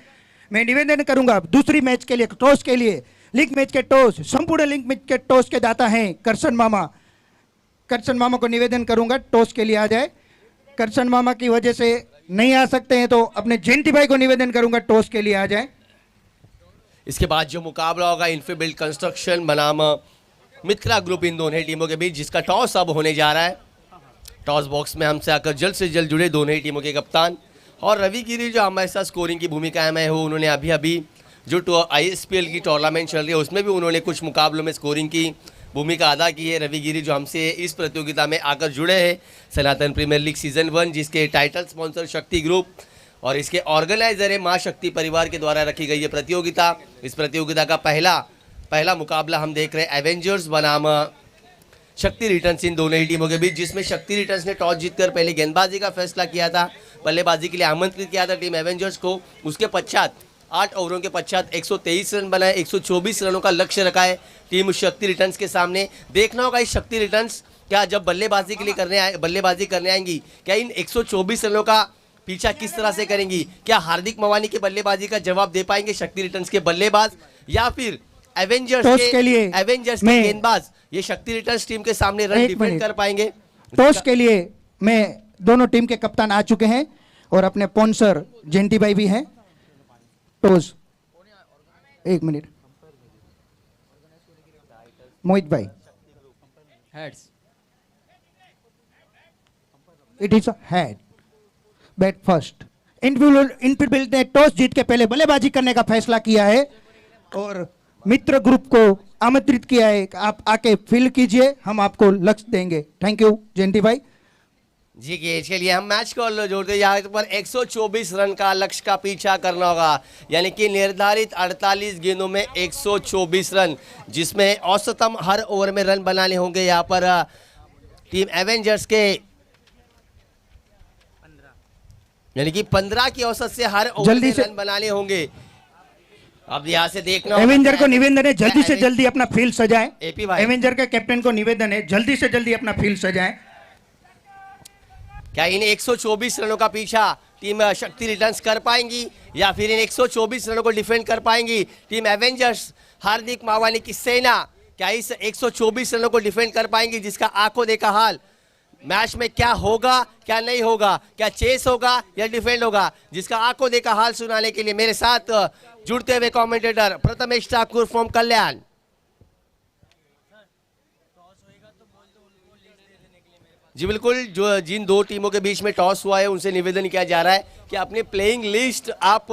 मैं निवेदन करूंगा दूसरी मैच के लिए, टॉस के लिए, लीग मैच के टॉस, संपूर्ण लीग मैच के टॉस के दाता हैं करसन मामा। करसन मामा को निवेदन करूंगा टॉस के लिए आ जाए। करसन मामा की वजह से नहीं आ सकते हैं तो अपने जयंती भाई को निवेदन करूंगा टॉस के लिए आ जाए। इसके बाद जो मुकाबला होगा इन्फीबिल्ट कंस्ट्रक्शन बनाम मित्रा ग्रुप, इन दोनों टीमों के बीच, जिसका टॉस अब होने जा रहा है। टॉस बॉक्स में हमसे आकर जल्द से जल्द जुड़े दोनों ही टीमों के कप्तान। और रवि गिरी जो हमारे साथ स्कोरिंग की भूमिका में हो, उन्होंने अभी अभी जो ISPL की टूर्नामेंट चल रही है उसमें भी उन्होंने कुछ मुकाबलों में स्कोरिंग की भूमिका अदा की है। रवि गिरी जो हमसे इस प्रतियोगिता में आकर जुड़े हैं, सनातन प्रीमियर लीग सीजन 1, जिसके टाइटल स्पॉन्सर शक्ति ग्रुप और इसके ऑर्गेनाइजर है माँ शक्ति परिवार के द्वारा रखी गई ये प्रतियोगिता। इस प्रतियोगिता का पहला मुकाबला हम देख रहे हैं एवेंजर्स बनाम शक्ति रिटर्न्स, इन दोनों ही टीमों के बीच, जिसमें शक्ति रिटर्न्स ने टॉस जीतकर पहले गेंदबाजी का फैसला किया था, बल्लेबाजी के लिए आमंत्रित किया था टीम एवेंजर्स को। उसके पश्चात 8 ओवरों के पश्चात 123 रन बनाए, 124 रनों का लक्ष्य रखा है टीम शक्ति रिटर्न्स के सामने। देखना होगा इस शक्ति रिटर्न्स क्या जब बल्लेबाजी करने आएंगी, क्या इन 124 रनों का पीछा किस तरह से करेंगी? क्या हार्दिक मवानी के बल्लेबाजी का जवाब दे पाएंगे शक्ति रिटर्न्स के बल्लेबाज, या फिर एवेंजर्स के गेंदबाज ये शक्ति रिटर्न्स टीम के सामने रन डिफेंड कर पाएंगे? टॉस के लिए मैं दोनों टीम के कप्तान आ चुके हैं और अपने स्पॉन्सर जयंती भाई भी हैं। टॉस 1 मिनट, मोहित भाई। Heads. It is head, bat first. Infibuilt ने टॉस जीत के पहले बल्लेबाजी करने का फैसला किया है और मित्र ग्रुप को आमंत्रित किया है कि आप आके फील्ड कीजिए, हम आपको लक्ष्य देंगे। थैंक यू जयंती भाई जी। के इसके लिए हम मैच को जोड़ते यहाँ पर 124 रन का लक्ष्य का पीछा करना होगा, यानी कि निर्धारित 48 गेंदों में 124 रन, जिसमें औसतम हर ओवर में रन बनाने होंगे यहाँ पर टीम एवेंजर्स के, यानी कि 15 की औसत से हर ओवर में रन बनाने होंगे। अब यहाँ से देखना, एवेंजर को निवेदन है जल्दी से जल्दी अपना फील्ड सजाएं। एपी भाई, एवेंजर के कैप्टन को निवेदन है जल्दी से जल्दी अपना फील्ड सजाएं। क्या इन 124 रनों का पीछा टीम शक्ति रिटर्न्स कर पाएंगी या फिर इन 124 रनों को डिफेंड कर पाएंगी टीम एवेंजर्स हार्दिक मावानी की सेना? क्या इस 124 रनों को डिफेंड कर पाएंगी, जिसका आंखों देखा हाल मैच में क्या होगा क्या नहीं होगा, क्या चेस होगा या डिफेंड होगा, जिसका आंखों देखा हाल सुनाने के लिए मेरे साथ जुड़ते हुए कमेंटेटर प्रथमेश ठाकुर फ्रॉम कल्याण। जी बिल्कुल, जो जिन दो टीमों के बीच में टॉस हुआ है उनसे निवेदन किया जा रहा है कि अपनी प्लेइंग लिस्ट आप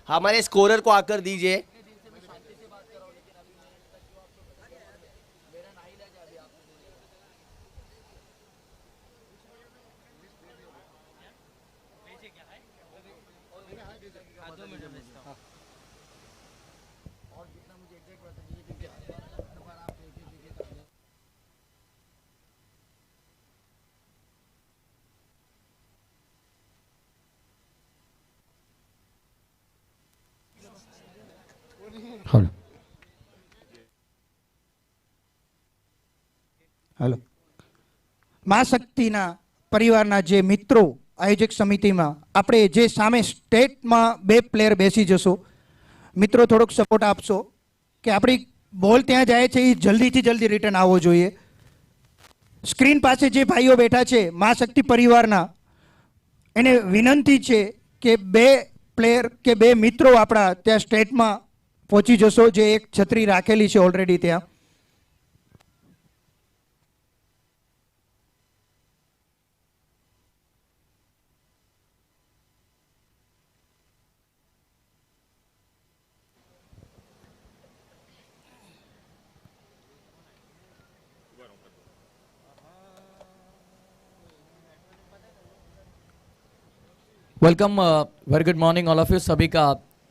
हमारे स्कोरर को आकर दीजिए। हेलो માં શક્તિના પરિવારના જે મિત્રો આયોજક સમિતિમાં આપણે જે સામે સ્ટેટમાં બે પ્લેયર બેસી જશો, મિત્રો થોડોક સપોર્ટ આપશો કે આપણી બોલ ત્યાં જાય છે એ જલ્દીથી જલ્દી રિટર્ન આવવો જોઈએ. સ્ક્રીન પાસે જે ભાઈઓ બેઠા છે માં શક્તિ પરિવારના, એને વિનંતી છે કે બે પ્લેયર કે બે મિત્રો આપણા ત્યાં સ્ટેટમાં પહોંચી જશો, જે એક છત્રી રાખેલી છે ઓલરેડી ત્યાં. Welcome, very good morning all of you. सभी का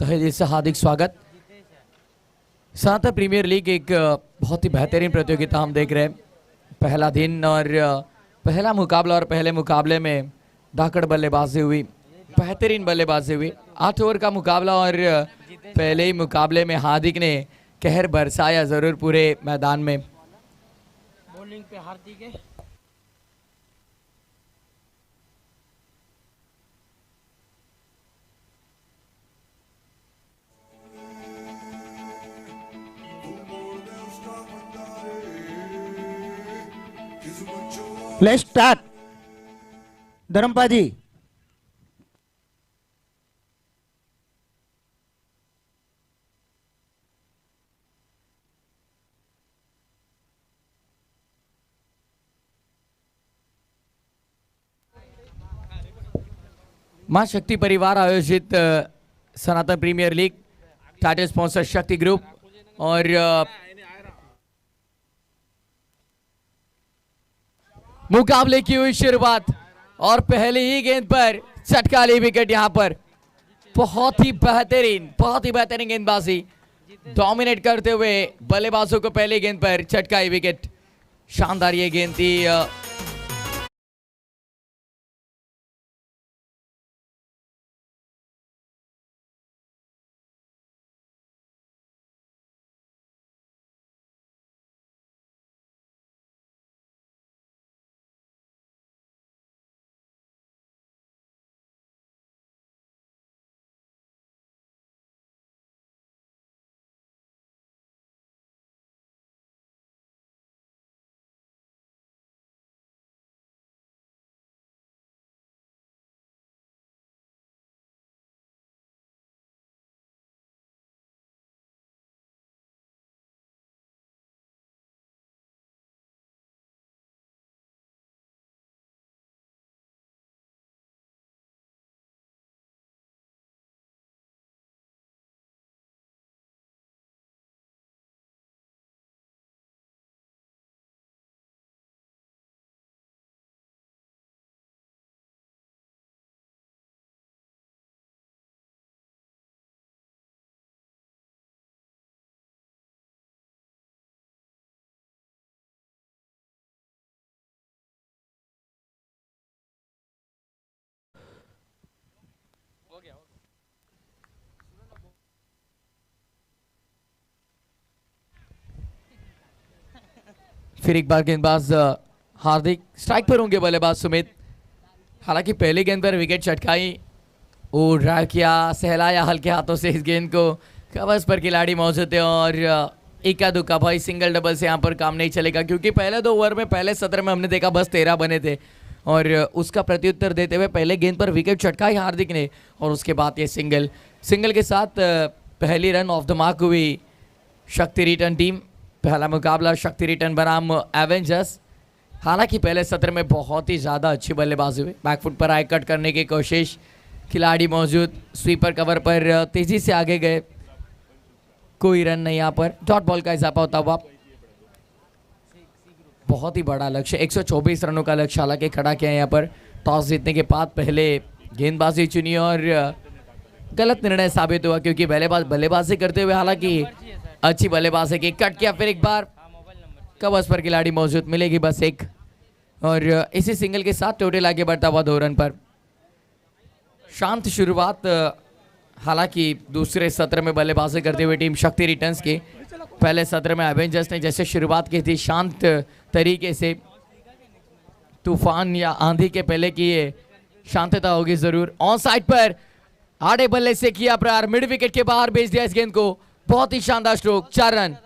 तहे दिल से हार्दिक स्वागत. सनातन प्रीमियर लीग एक बहुत ही बेहतरीन प्रतियोगिता हम देख रहे हैं. पहला दिन और पहला मुकाबला, और पहले मुकाबले में धाकड़ बल्लेबाजी हुई, बेहतरीन बल्लेबाजी हुई. 8 ओवर का मुकाबला और पहले ही मुकाबले में हार्दिक ने कहर बरसाया ज़रूर पूरे मैदान में. बॉलिंग पे हार्दिक है. Let's start. धर्मपाजी, मां शक्ति परिवार आयोजित सनातन प्रीमियर लीग, टाइटल स्पॉन्सर शक्ति ग्रुप, और मुकाबले की हुई शुरुआत और पहली ही गेंद पर चटकाली विकेट. यहां पर बहुत ही बेहतरीन गेंदबाजी डोमिनेट करते हुए बल्लेबाजों को पहली गेंद पर चटकाई विकेट. शानदार ये गेंद थी. फिर एक बार गेंदबाज हार्दिक, स्ट्राइक पर होंगे बल्लेबाज सुमित. हालांकि पहली गेंद पर विकेट चटकाई, वो ड्राइव किया, सहलाया हल्के हाथों से इस गेंद को. कवर्स पर खिलाड़ी मौजूद थे और इक्का दुक्का भाई सिंगल डबल से यहाँ पर काम नहीं चलेगा, क्योंकि पहले 2 ओवर में पहले सत्र में हमने देखा बस 13 बने थे और उसका प्रत्युत्तर देते हुए पहले गेंद पर विकेट चटकाई हार्दिक ने और उसके बाद ये सिंगल के साथ पहली रन ऑफ द मार्क हुई शक्ति रिटर्न टीम। पहला मुकाबला शक्ति रिटर्न बनाम एवेंजर्स। हालांकि पहले सत्र में बहुत ही ज़्यादा अच्छी बल्लेबाजी हुई, बैकफुट पर आई कट करने की कोशिश, खिलाड़ी मौजूद, स्वीपर कवर पर तेजी से आगे गए, कोई रन नहीं यहाँ पर। डॉट बॉल का इजाफा होता हुआ बहुत ही बड़ा लक्ष्य 124 रनों का लक्ष्य हालांकि खड़ा किया यहाँ पर। टॉस जीतने के बाद पहले गेंदबाजी चुनी और गलत निर्णय साबित हुआ क्योंकि बल्लेबाजी करते हुए हालांकि अच्छी बल्लेबाजी की, कट किया फिर एक बार, कवच पर खिलाड़ी मौजूद, मिलेगी बस एक और इसी सिंगल के साथ टोटल आगे बढ़ता हुआ 2 रन पर। शांत शुरुआत हालांकि दूसरे सत्र में बल्लेबाजी करते हुए टीम शक्ति रिटर्न्स की। पहले सत्र में एवेंजर्स ने जैसे शुरुआत की थी शांत तरीके से, तूफान या आंधी के पहले की ये शांतता होगी जरूर। ऑन साइड पर आड़े बल्ले से किया प्रहार, मिड विकेट के बाहर भेज दिया इस गेंद को, बहुत ही शानदार स्ट्रोक, 4 रन।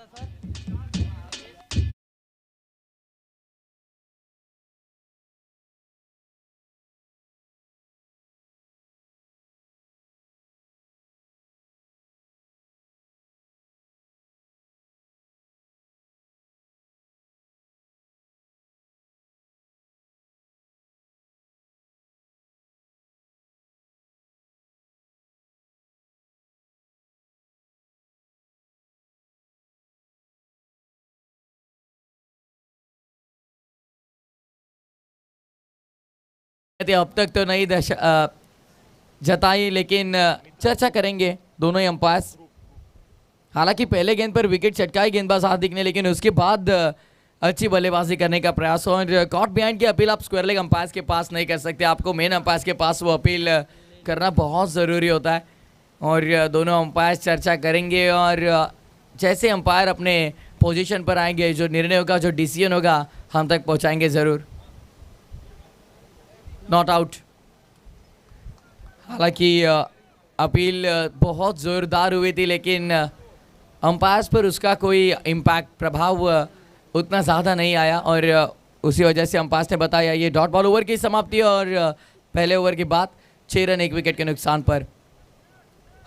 अब तक तो नहीं जताई, लेकिन चर्चा करेंगे दोनों ही अंपायर्स। हालांकि पहले गेंद पर विकेट चटकाई गेंदबाज हार्दिक ने, लेकिन उसके बाद अच्छी बल्लेबाजी करने का प्रयास और कॉट बिहाइंड की अपील आप स्क्वायर लेग अंपायर्स के पास नहीं कर सकते, आपको मेन अंपायर्स के पास वो अपील करना बहुत ज़रूरी होता है। और दोनों अंपायर्स चर्चा करेंगे और जैसे अंपायर अपने पोजीशन पर आएंगे, जो निर्णय होगा, जो डिसीजन होगा, हम तक पहुंचाएंगे ज़रूर। Not out. हालांकि अपील बहुत ज़ोरदार हुई थी, लेकिन अंपायर्स पर उसका कोई इम्पैक्ट, प्रभाव उतना ज़्यादा नहीं आया और उसी वजह से अंपायर्स ने बताया ये डॉट बॉल ओवर की समाप्ति और पहले ओवर के बाद 6 रन 1 विकेट के नुकसान पर।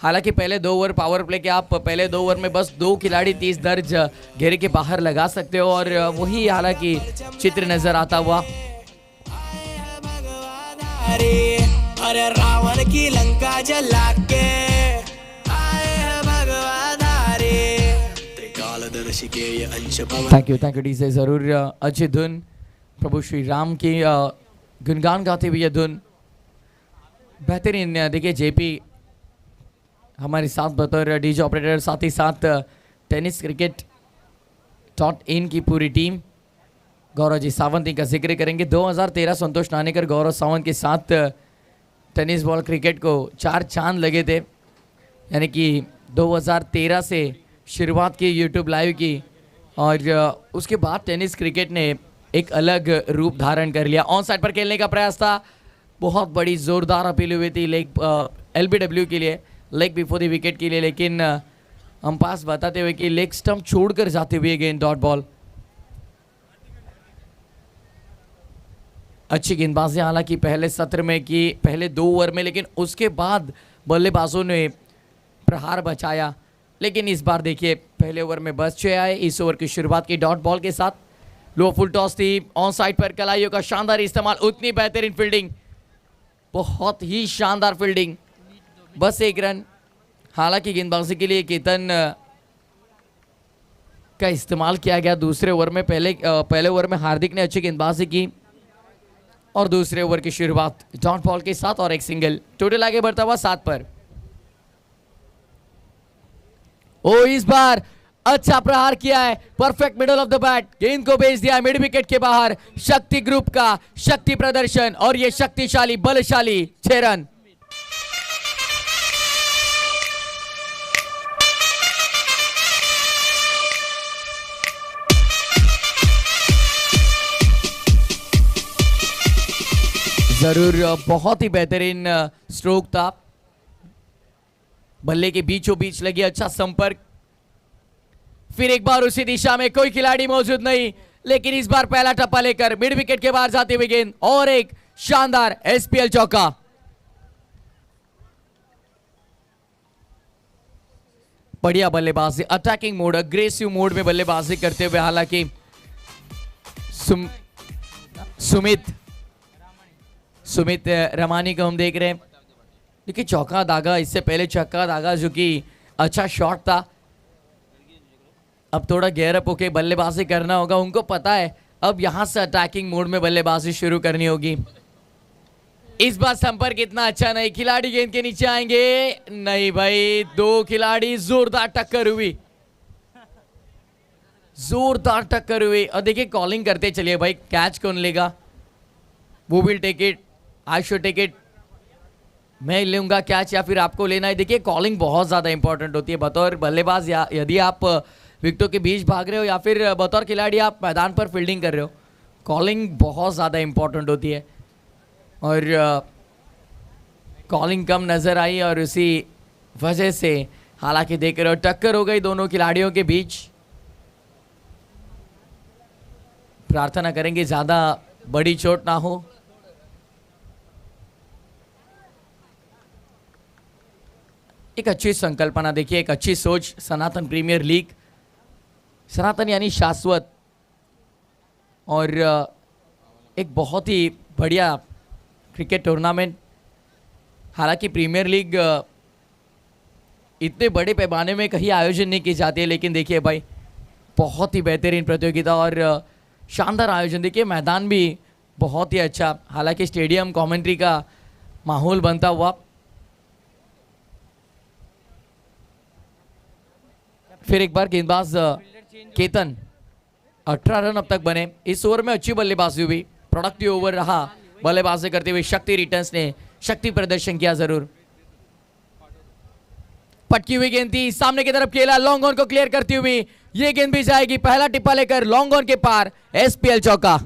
हालांकि पहले 2 ओवर पावर प्ले के आप पहले 2 ओवर में बस 2 खिलाड़ी 30 दर्ज घेरे के बाहर लगा सकते हो और वही हालांकि चित्र नज़र आता हुआ। अरे रावण की लंका जला के आए हैं भगवान त्रिकालदर्शी के ये अंश पवन। थैंक यू डीजे, ज़रूर अच्छी धुन, प्रभु श्री राम की गुणगान गाते हुए ये धुन बेहतरीन। देखिए जेपी हमारे साथ बतौर डीजे ऑपरेटर, साथ ही साथ टेनिस क्रिकेट .in की पूरी टीम। गौरव जी सावंत का जिक्र करेंगे। 2013 संतोष नानेकर गौरव सावंत के साथ टेनिस बॉल क्रिकेट को 4 चांद लगे थे, यानी कि 2013 से शुरुआत की यूट्यूब लाइव की और उसके बाद टेनिस क्रिकेट ने एक अलग रूप धारण कर लिया। ऑन साइड पर खेलने का प्रयास था, बहुत बड़ी ज़ोरदार अपील हुई थी लेग LBW के लिए, लेग बिफोर द विकेट के लिए, लेकिन अंपायर्स बताते हुए कि लेग स्टंप छोड़कर जाते हुए गेंद डॉट बॉल। अच्छी गेंदबाजी हालांकि पहले सत्र में की, पहले 2 ओवर में, लेकिन उसके बाद बल्लेबाजों ने प्रहार बचाया। लेकिन इस बार देखिए पहले ओवर में बस 6 आए। इस ओवर की शुरुआत की डॉट बॉल के साथ, लो फुल टॉस थी, ऑन साइड पर कलाइयों का शानदार इस्तेमाल, उतनी बेहतरीन फील्डिंग, बहुत ही शानदार फील्डिंग, बस 1 रन। हालांकि गेंदबाजी के लिए केतन का इस्तेमाल किया गया दूसरे ओवर में। पहले ओवर में हार्दिक ने अच्छी गेंदबाजी की और दूसरे ओवर की शुरुआत डॉट बॉल के साथ और एक सिंगल, टोटल आगे बढ़ता हुआ 7 पर। ओ इस बार अच्छा प्रहार किया है, perfect middle of the bat, गेंद को भेज दिया मिड विकेट के बाहर। शक्ति ग्रुप का शक्ति प्रदर्शन और ये शक्तिशाली बलशाली 6 रन। जरूर बहुत ही बेहतरीन स्ट्रोक था, बल्ले के बीचों बीच लगी, अच्छा संपर्क, फिर एक बार उसी दिशा में कोई खिलाड़ी मौजूद नहीं, लेकिन इस बार पहला टप्पा लेकर मिड विकेट के बाहर जाती हुई गेंद और एक शानदार एसपीएल चौका। बढ़िया बल्लेबाजी, अटैकिंग मोड, अग्रेसिव मोड में बल्लेबाजी करते हुए, हालांकि सुमित रमानी को हम देख रहे हैं। देखिए चौका दागा, इससे पहले छक्का दागा जो कि अच्छा शॉट था। अब थोड़ा गेयर अप होके बल्लेबाजी करना होगा, उनको पता है अब यहां से अटैकिंग मोड में बल्लेबाजी शुरू करनी होगी। इस बार संपर्क इतना अच्छा नहीं, खिलाड़ी गेंद के नीचे आएंगे नहीं भाई, दो खिलाड़ी जोरदार टक्कर हुई, जोरदार टक्कर हुई। और देखिए कॉलिंग करते चलिए भाई, कैच कौन लेगा, वो will take it, I should take it, मैं लूंगा कैच या फिर आपको लेना है। देखिए कॉलिंग बहुत ज्यादा इंपॉर्टेंट होती है बतौर बल्लेबाज, या यदि आप विकेटों के बीच भाग रहे हो या फिर बतौर खिलाड़ी आप मैदान पर फील्डिंग कर रहे हो, कॉलिंग बहुत ज़्यादा इंपॉर्टेंट होती है। और कॉलिंग कम नज़र आई और उसी वजह से हालांकि देख रहे हो टक्कर हो गई दोनों खिलाड़ियों के बीच। प्रार्थना करेंगे ज़्यादा बड़ी चोट ना हो। एक अच्छी संकल्पना, देखिए एक अच्छी सोच, सनातन प्रीमियर लीग, सनातन यानी शाश्वत, और एक बहुत ही बढ़िया क्रिकेट टूर्नामेंट। हालांकि प्रीमियर लीग इतने बड़े पैमाने में कहीं आयोजन नहीं की जाती है, लेकिन देखिए भाई बहुत ही बेहतरीन प्रतियोगिता और शानदार आयोजन। देखिए मैदान भी बहुत ही अच्छा, हालांकि स्टेडियम कमेंट्री का माहौल बनता हुआ। फिर एक बार गेंदबाज केतन, 18 रन अब तक बने। इस ओवर में अच्छी बल्लेबाजी हुई, प्रोडक्टिव ओवर रहा बल्लेबाजी करते हुए। शक्ति रिटर्न्स ने शक्ति प्रदर्शन किया जरूर। पटकी हुई गेंद थी, सामने की तरफ खेला, लॉन्ग ऑन को क्लियर करती हुई ये गेंद भी जाएगी, पहला टिप्पा लेकर लॉन्ग ऑन के पार, एसपीएल चौका।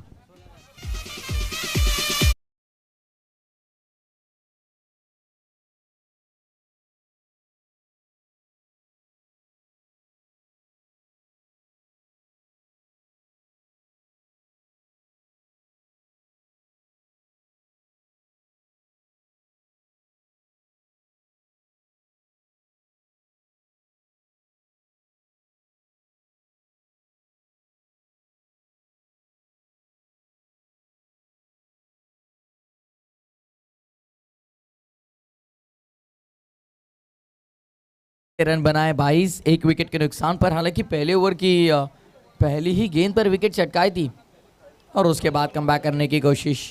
रन बनाए 22, एक विकेट के नुकसान पर। हालांकि पहले ओवर की पहली ही गेंद पर विकेट चटकाई थी और उसके बाद कमबैक करने की कोशिश।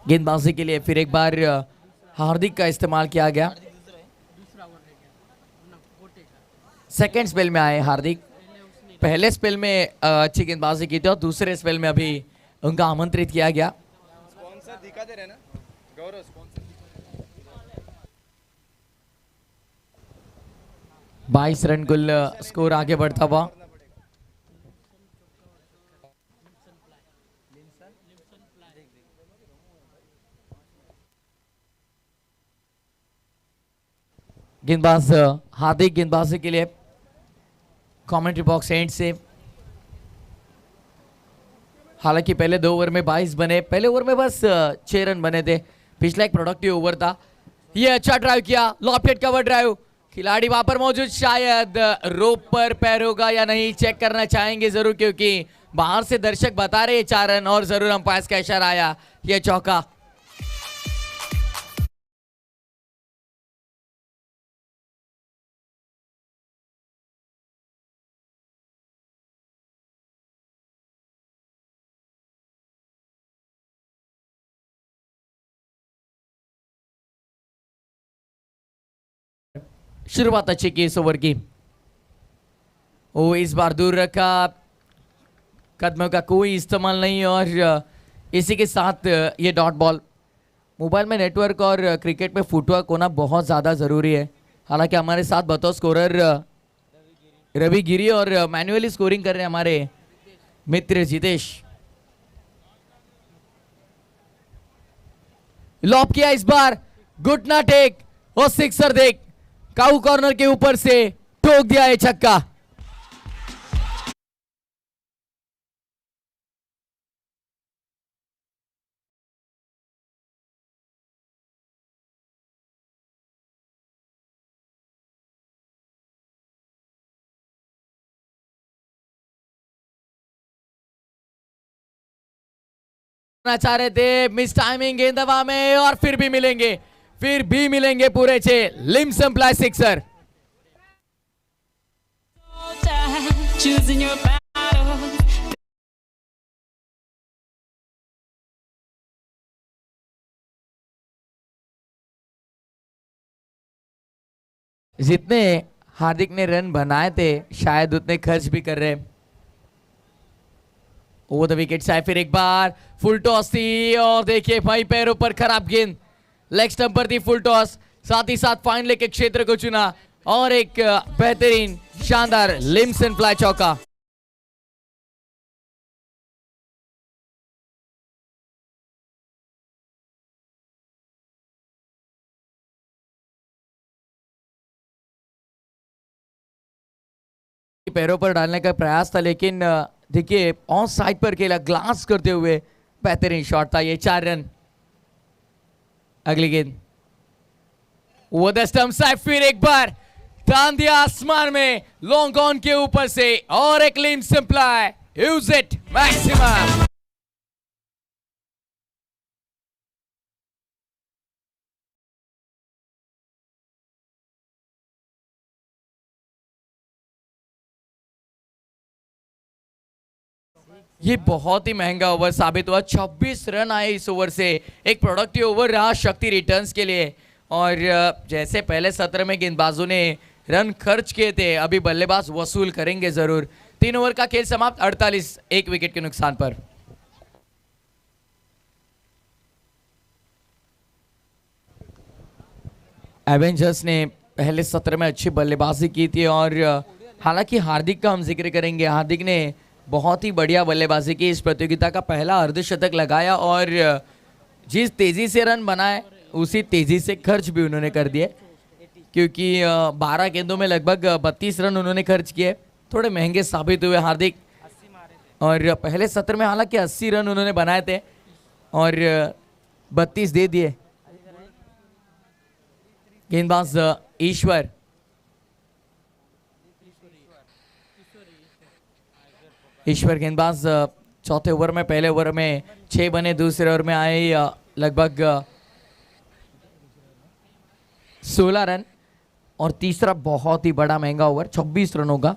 गेंदबाजी के लिए फिर एक बार हार्दिक का इस्तेमाल किया गया। सेकंड स्पेल में आए हार्दिक, पहले स्पेल में अच्छी गेंदबाजी की थी और दूसरे स्पेल में अभी उनका आमंत्रित किया गया। स्पॉन्सर दिखाते रहे ना गौरव, स्पॉन्सर 22 रन कुल स्कोर आगे बढ़ता हुआ। गेंदबाज हार्दिक गेंदबाजी के लिए कमेंट्री बॉक्स एंड से। हालांकि पहले 2 ओवर में 22 बने, पहले ओवर में बस 6 रन बने थे। पिछला एक प्रोडक्टिव ओवर था। ये अच्छा ड्राइव किया, लॉफ्टेड कवर ड्राइव, खिलाड़ी वहां पर मौजूद, शायद रोप पर पैर होगा या नहीं चेक करना चाहेंगे जरूर, क्योंकि बाहर से दर्शक बता रहे 4 रन और जरूर अंपायर का इशारा आया, यह चौका। शुरुआत अच्छी की इस ओवर की। वो इस बार दूर रखा, कदमों का कोई इस्तेमाल नहीं और इसी के साथ ये डॉट बॉल। मोबाइल में नेटवर्क और क्रिकेट में फुटवर्क होना बहुत ज़्यादा ज़रूरी है। हालांकि हमारे साथ बतौर स्कोरर रवि गिरी और मैन्युअली स्कोरिंग कर रहे हैं हमारे मित्र जितेश। लॉप किया इस बार, घुटना टेक और सिक्सर देख, काऊ कॉर्नर के ऊपर से ठोक दिया है छक्का। चाह रहे थे, मिस टाइमिंग गेंद हवा में और फिर भी मिलेंगे पूरे 6 लिम simply sixer. Choosing your battles. जितने हार्दिक ने रन बनाए थे शायद उतने खर्च भी कर रहे। ओवर द विकेट साइड फिर एक बार फुल टॉस थी और देखिए भाई पैरों पर खराब गेंद, लेग स्टंप पर थी फुल टॉस, साथ ही साथ फाइन लेग के क्षेत्र को चुना और एक बेहतरीन शानदार लिम्स एंड फ्लाई चौका। पैरों पर डालने का प्रयास था लेकिन देखिए ऑन साइड पर खेला, ग्लास करते हुए बेहतरीन शॉट था ये। 4 रन। अगली गेंद वो द स्टंप साइड फिर एक बार तान दिया आसमान में लॉन्ग ऑन के ऊपर से और एक लिम सिंप्लाई, यूज इट मैक्सिमम। ये बहुत ही महंगा ओवर साबित हुआ। 26 रन आए इस ओवर से, एक प्रोडक्टिव ओवर रहा शक्ति रिटर्न्स के लिए। और जैसे पहले सत्र में गेंदबाजों ने रन खर्च किए थे, अभी बल्लेबाज वसूल करेंगे जरूर। 3 ओवर का खेल समाप्त, 48 1 विकेट के नुकसान पर। एवेंजर्स ने पहले सत्र में अच्छी बल्लेबाजी की थी और हालांकि हार्दिक का हम जिक्र करेंगे। हार्दिक ने बहुत ही बढ़िया बल्लेबाजी की, इस प्रतियोगिता का पहला अर्धशतक लगाया और जिस तेजी से रन बनाए उसी तेजी से खर्च भी उन्होंने कर दिए, क्योंकि 12 गेंदों में लगभग 32 रन उन्होंने खर्च किए। थोड़े महंगे साबित हुए हार्दिक। और पहले सत्र में हालांकि 80 रन उन्होंने बनाए थे और 32 दे दिए। गेंदबाज ईश्वर गेंदबाज चौथे ओवर में, पहले ओवर में 6 बने, दूसरे ओवर में आए लगभग 16 रन और तीसरा बहुत ही बड़ा महंगा ओवर 26 रनों का।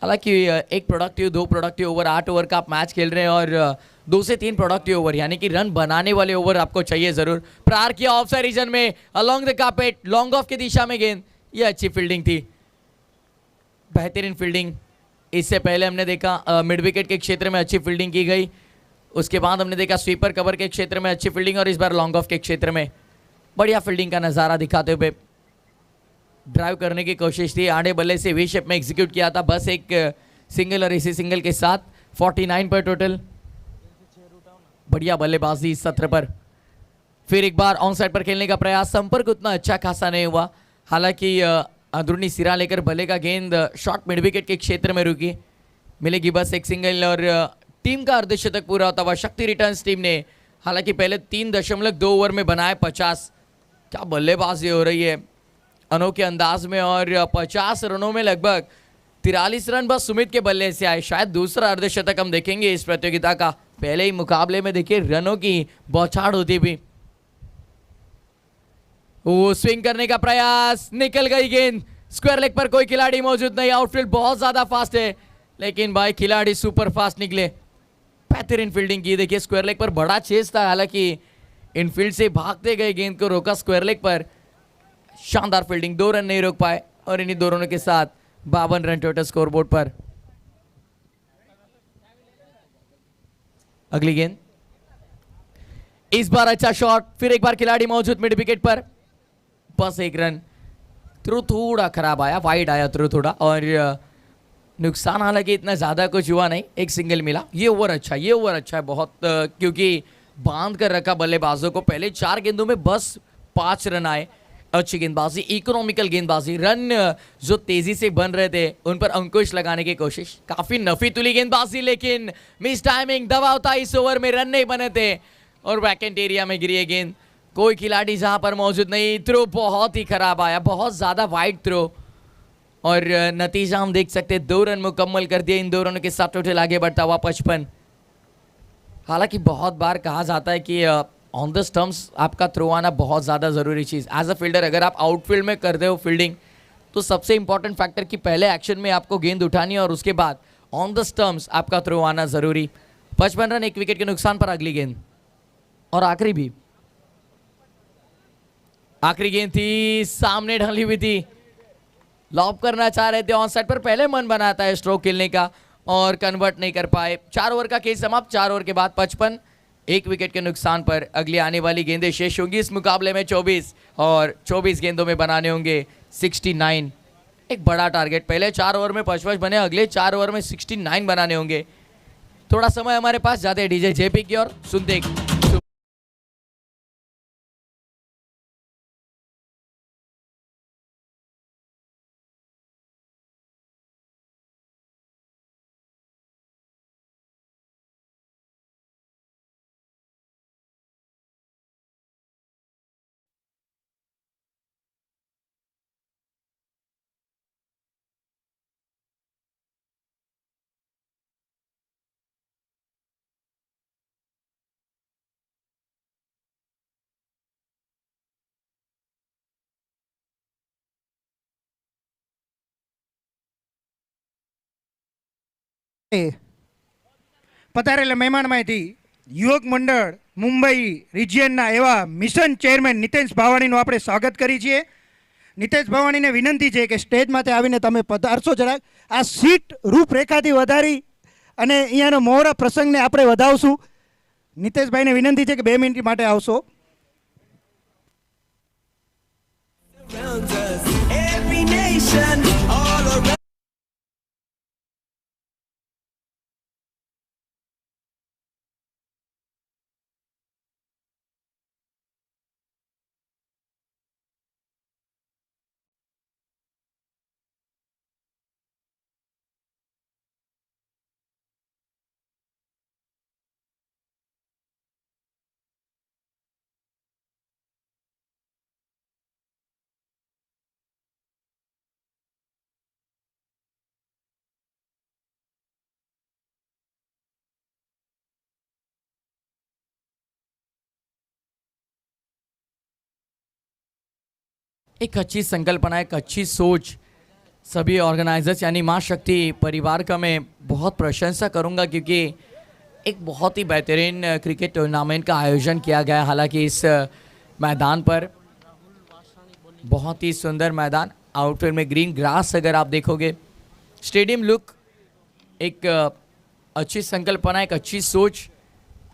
हालांकि एक प्रोडक्टिव 2 प्रोडक्टिव ओवर 8 ओवर का आप मैच खेल रहे हैं और 2 से 3 प्रोडक्टिव ओवर यानी कि रन बनाने वाले ओवर आपको चाहिए जरूर। प्रहार किया ऑफ साइड रीजन में along the carpet, long off की दिशा में गेंद। ये अच्छी फील्डिंग थी, बेहतरीन फील्डिंग। इससे पहले हमने देखा मिड विकेट के क्षेत्र में अच्छी फील्डिंग की गई, उसके बाद हमने देखा स्वीपर कवर के क्षेत्र में अच्छी फील्डिंग और इस बार लॉन्ग ऑफ के क्षेत्र में बढ़िया फील्डिंग का नज़ारा दिखाते हुए ड्राइव करने की कोशिश थी। आड़े बल्ले से वी शेप में एग्जीक्यूट किया था, बस एक सिंगल और इसी सिंगल के साथ 49 पर टोटल। बढ़िया बल्लेबाजी इस सत्र पर। फिर एक बार ऑन साइड पर खेलने का प्रयास, संपर्क उतना अच्छा खासा नहीं हुआ। हालांकि अंदरूनी सिरा लेकर बल्ले का गेंद शॉर्ट मिड विकेट के क्षेत्र में रुकी, मिलेगी बस एक सिंगल और टीम का अर्धशतक पूरा होता हुआ शक्ति रिटर्न्स टीम ने हालांकि पहले 3.2 ओवर में बनाए 50। क्या बल्लेबाजी हो रही है अनोखे अंदाज में और 50 रनों में लगभग 43 रन बस सुमित के बल्ले से आए। शायद दूसरा अर्धशतक हम देखेंगे इस प्रतियोगिता का। पहले ही मुकाबले में देखिए रनों की बौछार होती भी। वो स्विंग करने का प्रयास, निकल गई गेंद, स्क्वायर लेग पर कोई खिलाड़ी मौजूद नहीं। आउटफील्ड बहुत ज्यादा फास्ट है लेकिन भाई खिलाड़ी सुपर फास्ट निकले, बेहतरीन फील्डिंग की। देखिए स्क्वायर लेग पर बड़ा चेस था, हालांकि इनफील्ड से भागते गए गेंद को रोका स्क्वायर लेग पर। शानदार फील्डिंग, 2 रन नहीं रोक पाए और इन्हीं 2 रनों के साथ 52 रन टोटल स्कोरबोर्ड पर। अगली गेंद, इस बार अच्छा शॉट, फिर एक बार खिलाड़ी मौजूद मिड विकेट पर, बस 1 रन। थ्रो थोड़ा खराब आया, वाइड आया थ्रो थोड़ा और नुकसान हालांकि इतना ज़्यादा कुछ हुआ नहीं, एक सिंगल मिला। ये ओवर अच्छा है बहुत, क्योंकि बांध कर रखा बल्लेबाजों को। पहले 4 गेंदों में बस 5 रन आए। अच्छी गेंदबाजी, इकोनॉमिकल गेंदबाजी, रन जो तेजी से बन रहे थे उन पर अंकुश लगाने की कोशिश। काफ़ी नफी तुली गेंदबाजी लेकिन मिस टाइमिंग, दबाव था इस ओवर में, रन नहीं बने थे और वैकेंट एरिया में गिरी है गेंद। कोई खिलाड़ी जहां पर मौजूद नहीं। थ्रो बहुत ही खराब आया, बहुत ज़्यादा वाइड थ्रो और नतीजा हम देख सकते हैं 2 रन मुकम्मल कर दिए। इन 2 रनों के साथ टोटल आगे बढ़ता हुआ 55। हालांकि बहुत बार कहा जाता है कि ऑन द स्टम्प्स आपका थ्रो आना बहुत ज़्यादा ज़रूरी चीज़। एज अ फील्डर अगर आप आउटफील्ड में कर रहे हो फील्डिंग, तो सबसे इंपॉर्टेंट फैक्टर कि पहले एक्शन में आपको गेंद उठानी है और उसके बाद ऑन द स्टम्प्स आपका थ्रो आना ज़रूरी। 55 रन, 1 विकेट के नुकसान पर अगली गेंद और आखिरी भी। आखिरी गेंद थी, सामने ढली हुई थी, लॉब करना चाह रहे थे ऑन साइड पर, पहले मन बनाता है स्ट्रोक खेलने का और कन्वर्ट नहीं कर पाए। 4 ओवर का खेल समाप्त। 4 ओवर के बाद 55, 1 विकेट के नुकसान पर अगली आने वाली गेंदें शेष होंगी इस मुकाबले में। 24 और 24 गेंदों में बनाने होंगे 69। एक बड़ा टारगेट, पहले 4 ओवर में 55 बने, अगले 4 ओवर में 69 बनाने होंगे। थोड़ा समय हमारे पास, जाते हैं डीजे जेपी की और सुनते પધારેલા મહેમાનમાંથી યુવક મંડળ મુંબઈ રિજિયનના એવા મિશન ચેરમેન નિતેશ ભાવાણીનું આપણે સ્વાગત કરી છીએ. નિતેશ ભાવાણીને વિનંતી છે કે સ્ટેજ માથે આવીને તમે પધારશો જરાક. આ સીટ રૂપરેખાથી વધારી અને અહીંયાનો મોહરા પ્રસંગને આપણે વધાવશું. નિતેશભાઈને વિનંતી છે કે 2 મિનિટ માટે આવશો. Every nation, all around. एक अच्छी संकल्पना, एक अच्छी सोच सभी ऑर्गेनाइजर्स यानी माँ शक्ति परिवार का मैं बहुत प्रशंसा करूंगा, क्योंकि एक बहुत ही बेहतरीन क्रिकेट टूर्नामेंट का आयोजन किया गया। हालांकि इस मैदान पर बहुत ही सुंदर मैदान, आउटफील्ड में ग्रीन ग्रास अगर आप देखोगे, स्टेडियम लुक, एक अच्छी संकल्पना, एक अच्छी सोच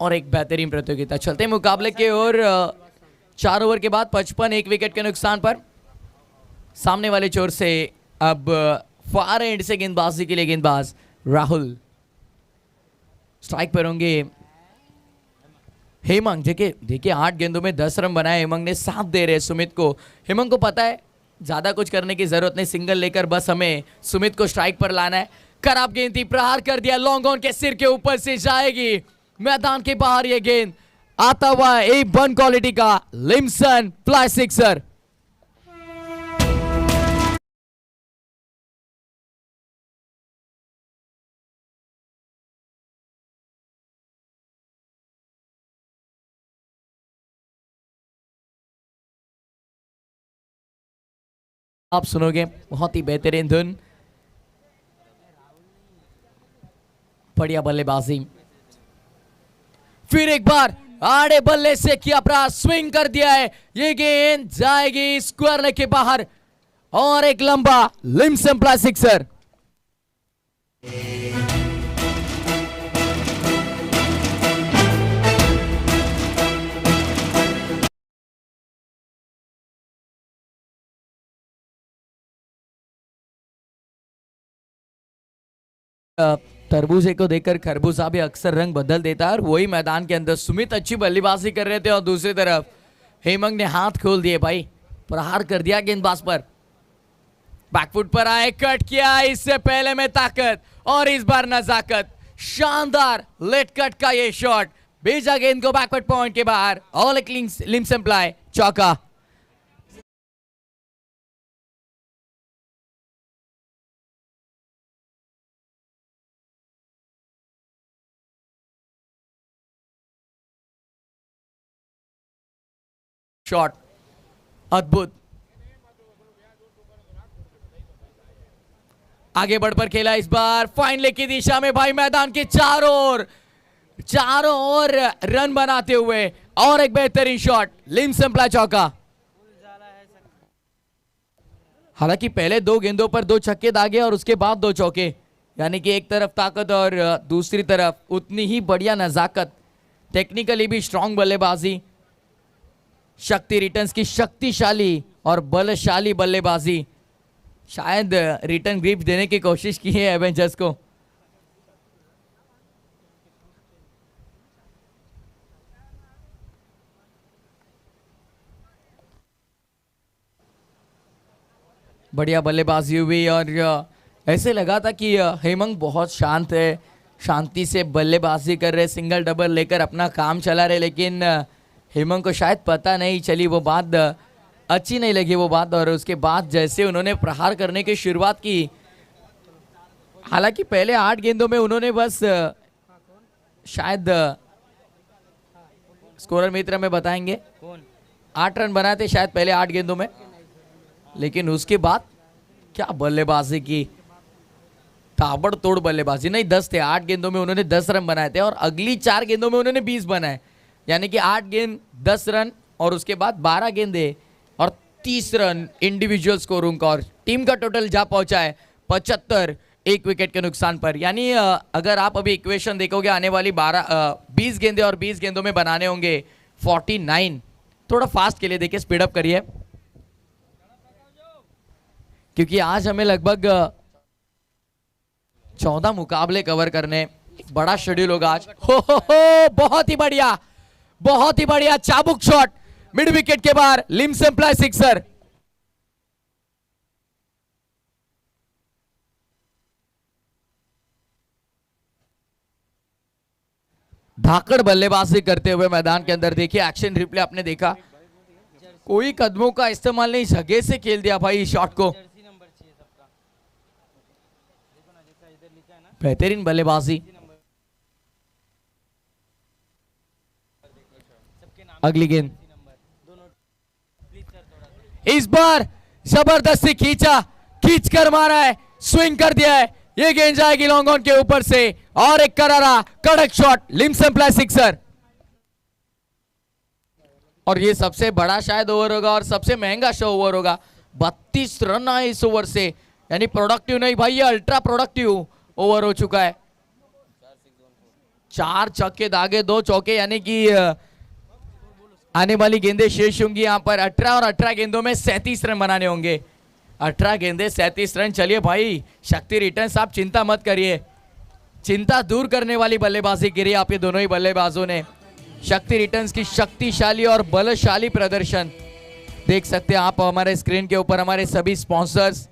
और एक बेहतरीन प्रतियोगिता। चलते हैं मुकाबले के ओर। 4 ओवर के बाद 55, 1 विकेट के नुकसान पर सामने वाले चोर से अब फार एंड से गेंदबाजी के लिए गेंदबाज राहुल स्ट्राइक पर होंगे। हेमंग, देखिए 8 गेंदों में 10 रन बनाए हेमंग ने, साथ दे रहे सुमित को। हेमंग को पता है ज्यादा कुछ करने की जरूरत नहीं, सिंगल लेकर बस हमें सुमित को स्ट्राइक पर लाना है। खराब गेंद थी, प्रहार कर दिया, लॉन्ग ऑन के सिर के ऊपर से जाएगी, मैदान के बाहर ये गेंद आता हुआ A1 क्वालिटी का लिम्सन फ्लाई सिक्सर। आप सुनोगे बहुत ही बेहतरीन धुन, बढ़िया बल्लेबाजी। फिर एक बार आड़े बल्ले से किया प्रयास, स्विंग कर दिया है, ये गेंद जाएगी स्क्वायर के बाहर और एक लंबा लिम्सन प्लाई सिक्सर। तरबूजे को देखकर खरबूजा भी अक्सर रंग बदल देता है, और वही मैदान के अंदर सुमित अच्छी बल्लेबाजी कर रहे थे और दूसरी तरफ हेमंग ने हाथ खोल दिए भाई, प्रहार कर दिया गेंदबाज पर। बैकफुट पर आए, कट किया, इससे पहले में ताकत और इस बार नजाकत। शानदार लेट कट का ये शॉट, भेजा गेंद को बैकवर्ड पॉइंट के बाहर, ऑल एक लिम्सन प्लाई, चौका। शॉट, अद्भुत। आगे बढ़कर खेला इस बार फाइन लेग की दिशा में भाई, मैदान के चारों ओर रन बनाते हुए और एक बेहतरीन शॉट, लिम सिंपला चौका। हालांकि पहले 2 गेंदों पर 2 छक्के दागे और उसके बाद 2 चौके, यानी कि एक तरफ ताकत और दूसरी तरफ उतनी ही बढ़िया नजाकत, टेक्निकली भी स्ट्रांग बल्लेबाजी, शक्ति रिटर्न्स की शक्तिशाली और बलशाली बल्लेबाजी। शायद रिटर्न ग्रिप देने की कोशिश की है एवेंजर्स को। बढ़िया बल्लेबाजी हुई और ऐसे लगा था कि हेमंग बहुत शांत है, शांति से बल्लेबाजी कर रहे, सिंगल डबल लेकर अपना काम चला रहे, लेकिन हेमंग को शायद पता नहीं चली वो बात, अच्छी नहीं लगी वो बात। और उसके बाद जैसे उन्होंने प्रहार करने की शुरुआत की, हालांकि पहले 8 गेंदों में उन्होंने बस शायद स्कोरर मित्र में बताएंगे 8 रन बनाए थे शायद पहले 8 गेंदों में, लेकिन उसके बाद क्या बल्लेबाजी की, ताबड़तोड़ बल्लेबाजी। नहीं 10 थे, 8 गेंदों में उन्होंने 10 रन बनाए थे और अगली 4 गेंदों में उन्होंने 20 बनाए, यानी कि 8 गेंद 10 रन और उसके बाद 12 गेंदे और 30 रन इंडिविजुअल स्कोर उनका, और टीम का टोटल जा पहुंचा है 75 एक विकेट के नुकसान पर। यानी अगर आप अभी इक्वेशन देखोगे आने वाली 20 गेंदे और 20 गेंदों में बनाने होंगे 49। थोड़ा फास्ट के लिए देखिए, स्पीड अप करिए, क्योंकि आज हमें लगभग 14 मुकाबले कवर करने, एक बड़ा शेड्यूल होगा आज। हो बहुत ही बढ़िया चाबुक शॉट मिड विकेट के बाहर, लिम सिंपला सिक्सर। धाकड़ बल्लेबाजी करते हुए मैदान के अंदर, देखिए एक्शन रिप्ले आपने देखा, कोई कदमों का इस्तेमाल नहीं, जगह से खेल दिया भाई इस शॉट को। बेहतरीन बल्लेबाजी। अगली गेंद इस बार जबरदस्ती खींच कर मारा है, स्विंग कर दिया है, ये गेंद जाएगी लॉन्ग ऑन के ऊपर से और एक करारा कड़क शॉट, लिम सिंपला सिक्सर। और ये सबसे बड़ा शायद ओवर होगा और सबसे महंगा शो ओवर होगा। 32 रन आए इस ओवर से, यानी प्रोडक्टिव नहीं भाई, ये अल्ट्रा प्रोडक्टिव ओवर हो चुका है। 4 छक्के दागे 2 चौके, यानी कि आने वाली गेंदें शेष होंगी यहाँ पर 18 और 18 गेंदों में 37 रन बनाने होंगे। 18 गेंदे 37 रन। चलिए भाई शक्ति रिटर्न्स, आप चिंता मत करिए, चिंता दूर करने वाली बल्लेबाजी करी आप ये दोनों ही बल्लेबाजों ने। शक्ति रिटर्न्स की शक्तिशाली और बलशाली प्रदर्शन देख सकते हैं आप हमारे स्क्रीन के ऊपर, हमारे सभी स्पॉन्सर्स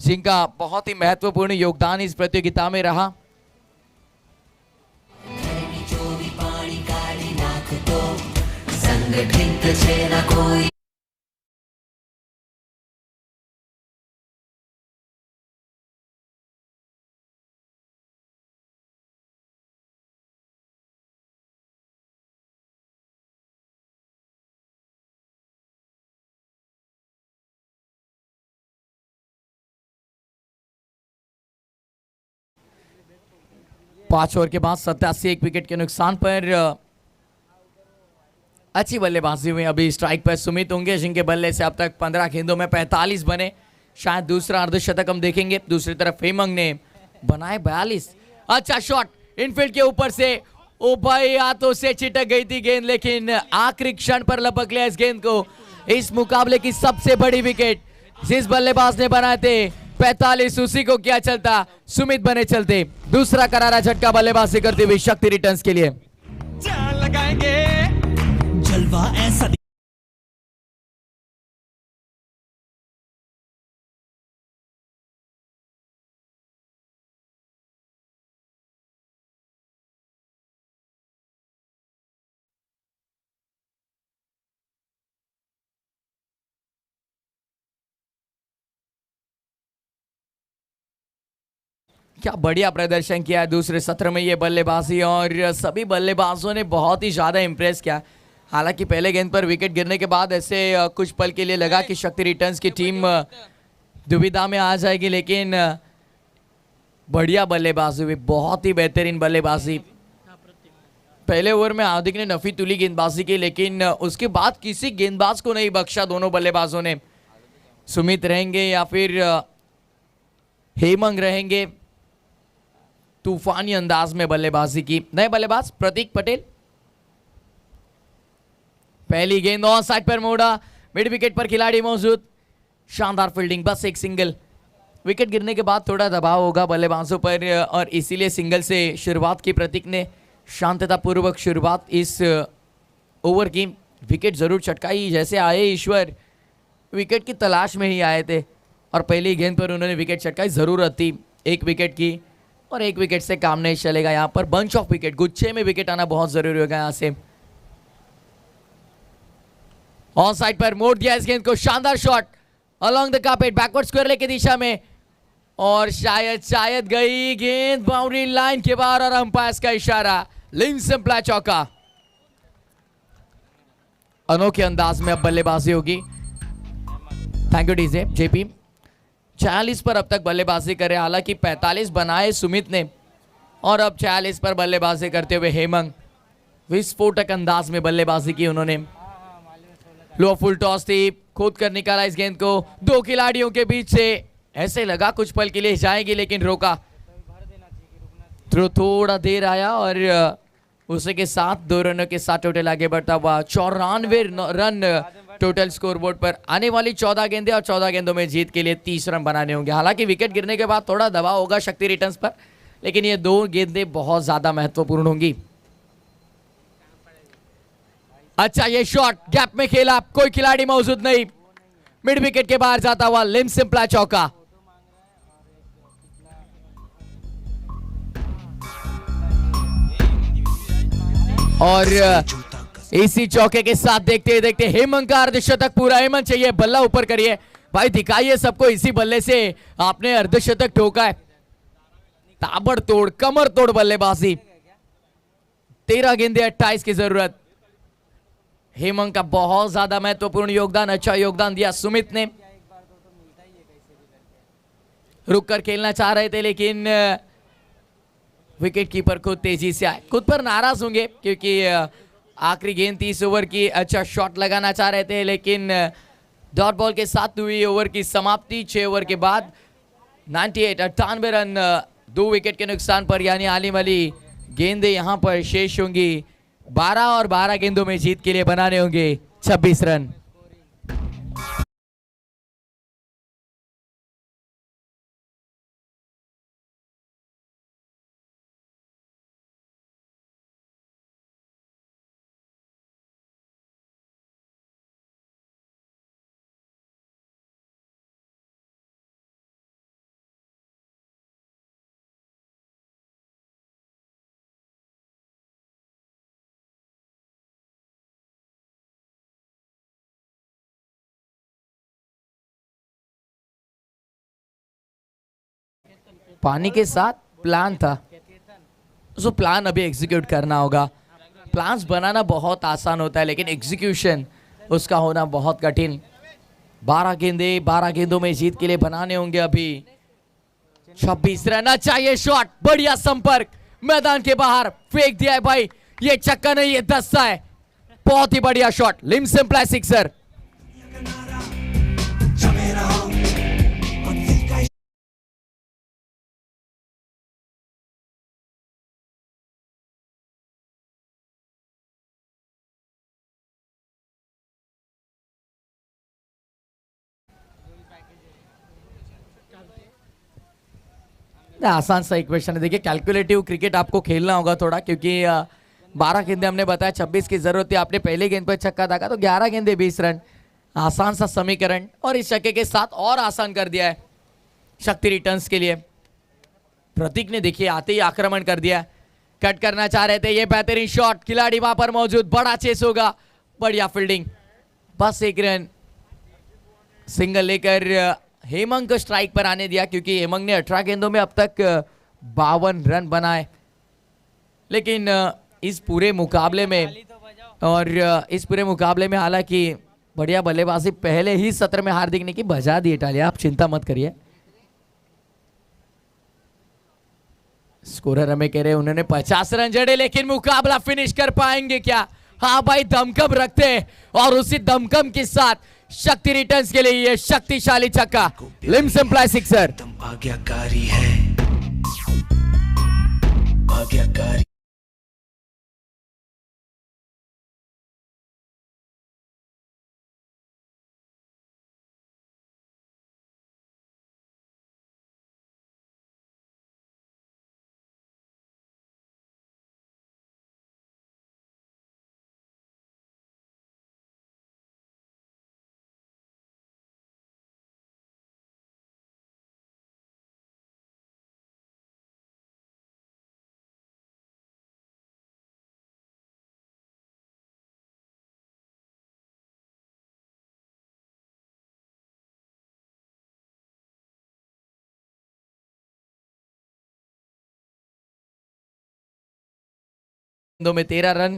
जिनका बहुत ही महत्वपूर्ण योगदान इस प्रतियोगिता में रहा। संगठित चेहरा कोई पांच ओवर के बाद 87 एक विकेट के नुकसान पर अच्छी बल्लेबाजी हुई। अभी स्ट्राइक पर सुमित होंगे जिनके बल्ले से अब तक 15 गेंदों में 45 बने, शायद दूसरा अर्धशतक हम देखेंगे। दूसरी तरफ हेमंग ने बनाए 42। अच्छा शॉट इनफील्ड के ऊपर से, ओ भाई हाथों से चिटक गई थी गेंद, लेकिन आखिरी क्षण पर लपक लिया इस गेंद को। इस मुकाबले की सबसे बड़ी विकेट जिस बल्लेबाज ने बनाए थे 45, उसी को क्या चलता, सुमित बने चलते। दूसरा करारा झटका बल्लेबाजी करते हुए शक्ति रिटर्न्स के लिए लगाएंगे जलवा ऐसा। क्या बढ़िया प्रदर्शन किया है दूसरे सत्र में ये बल्लेबाजी, और सभी बल्लेबाजों ने बहुत ही ज्यादा इंप्रेस किया। हालांकि पहले गेंद पर विकेट गिरने के बाद ऐसे कुछ पल के लिए लगा कि शक्ति रिटर्न्स की टीम दुविधा में आ जाएगी, लेकिन बढ़िया बल्लेबाजी हुई, बहुत ही बेहतरीन बल्लेबाजी। पहले ओवर में हार्दिक ने नफी तुली गेंदबाजी की, लेकिन उसके बाद किसी गेंदबाज को नहीं बख्शा दोनों बल्लेबाजों ने। सुमित रहेंगे या फिर हेमंग रहेंगे, तूफानी अंदाज में बल्लेबाजी की। नए बल्लेबाज प्रतीक पटेल। पहली गेंद ऑन साइड पर मोड़ा, मिड विकेट पर खिलाड़ी मौजूद, शानदार फील्डिंग, बस एक सिंगल। विकेट गिरने के बाद थोड़ा दबाव होगा बल्लेबाजों पर और इसीलिए सिंगल से शुरुआत की प्रतीक ने। शांतता पूर्वक शुरुआत इस ओवर की। विकेट जरूर चटकाई, जैसे आए ईश्वर विकेट की तलाश में ही आए थे और पहली गेंद पर उन्होंने विकेट चटकाई। जरूरत थी एक विकेट की और एक विकेट से काम नहीं चलेगा। यहाँ पर बंच ऑफ विकेट, गुच्छे में विकेट आना बहुत जरूरी होगा। यहाँ से ऑन साइड पर मोड़ दिया इस गेंद को, शानदार shot along the carpet, backward square leg की दिशा में और शायद गई गेंद बाउंड्री लाइन के बाहर और अंपायर का इशारा। लिम सिंपला चौका। अनोखे अंदाज में अब बल्लेबाजी होगी। Thank you DJ JP. 46 पर अब तक बल्लेबाजी करे, हालांकि 45 बनाए सुमित ने और अब 46 पर बल्लेबाजी करते हुए हेमंग। विस्फोटक अंदाज में बल्लेबाजी की उन्होंने। लो फुल टॉस थी, खुद कर निकाला इस गेंद को दो खिलाड़ियों के बीच से। ऐसे लगा कुछ पल के लिए जाएगी, लेकिन रोका। थ्रो थोड़ा देर आया और उसी के साथ 2 रनों के साथ टोटल आगे बढ़ता हुआ 94 रन टोटल स्कोर बोर्ड पर। आने वाली 14 गेंदें और 14 गेंदों में जीत के लिए 30 रन बनाने होंगे। हालांकि विकेट गिरने के बाद थोड़ा दबाव होगा शक्ति रिटर्न्स पर, लेकिन ये 2 गेंदें बहुत ज्यादा महत्वपूर्ण होंगी। अच्छा ये शॉट गैप में खेला, कोई खिलाड़ी मौजूद नहीं, मिड विकेट के बाहर जाता हुआ लिम सिंपला चौका। और इसी चौके के साथ देखते देखते हेमंत का अर्धशतक पूरा। हेमंत चाहिए, बल्ला ऊपर करिए भाई, दिखाइए सबको इसी बल्ले से आपने अर्धशतक ठोका है। ताबड़तोड़ कमर तोड़ बल्लेबाजी। 13 गेंदे 28 की जरूरत। हेमंत का बहुत ज्यादा महत्वपूर्ण योगदान, अच्छा योगदान दिया सुमित ने। रुक कर खेलना चाह रहे थे, लेकिन विकेट कीपर खुद तेजी से आए। खुद पर नाराज होंगे क्योंकि आखिरी गेंद 30 ओवर की, अच्छा शॉट लगाना चाह रहे थे, लेकिन डॉट बॉल के साथ हुई ओवर की समाप्ति। 6 ओवर के बाद 98 रन 2 विकेट के नुकसान पर, यानी आने वाली गेंदें यहां पर शेष होंगी। 12 और 12 गेंदों में जीत के लिए बनाने होंगे 26 रन। पानी के साथ प्लान था, उसको प्लान अभी एग्जीक्यूट करना होगा। प्लान्स बनाना बहुत आसान होता है, लेकिन एग्जीक्यूशन उसका होना बहुत कठिन। 12 गेंदों में जीत के लिए बनाने होंगे अभी 26 रन। अच्छा ये शॉट, बढ़िया संपर्क, मैदान के बाहर फेंक दिया है भाई, ये चक्का नहीं ये दस्ता है। बहुत ही बढ़िया शॉट, लिम सिंपला सिक्सर। आसान सा इक्वेशन है। देखिए कैलकुलेटिव क्रिकेट आपको खेलना होगा थोड़ा, क्योंकि 12 गेंदे हमने बताया, 26 की जरूरत थी। आपने पहले गेंद पर छक्का दागा तो 11 गेंदे 20 रन। आसान सा समीकरण, और इस छक्के के साथ और आसान कर दिया है शक्ति रिटर्न्स के लिए। प्रतीक ने देखिए आते ही आक्रमण कर दिया, कट करना चाह रहे थे। ये बेहतरीन शॉट, खिलाड़ी वहां पर मौजूद, बड़ा चेस होगा, बढ़िया फील्डिंग, बस 1 रन। सिंगल लेकर हेमंत को स्ट्राइक पर आने दिया, क्योंकि हेमंत ने 18 गेंदों में अब तक 52 रन बनाए। लेकिन इस पूरे मुकाबले में और इस पूरे मुकाबले में हालांकि बढ़िया बल्लेबाजी पहले ही सत्र में हार्दिक ने की, बजा दिए टालियां, आप चिंता मत करिए। स्कोरर हमें कह रहे हैं उन्होंने 50 रन जड़े, लेकिन मुकाबला फिनिश कर पाएंगे क्या? हाँ भाई, दमकम रखते हैं और उसी दमकम के साथ शक्ति रिटर्न्स के लिए ये शक्तिशाली छक्का, लिम सिंप्लाई सिक्सर। आज्ञाकारी है, आज्ञाकारी। गेंदों में 13 रन।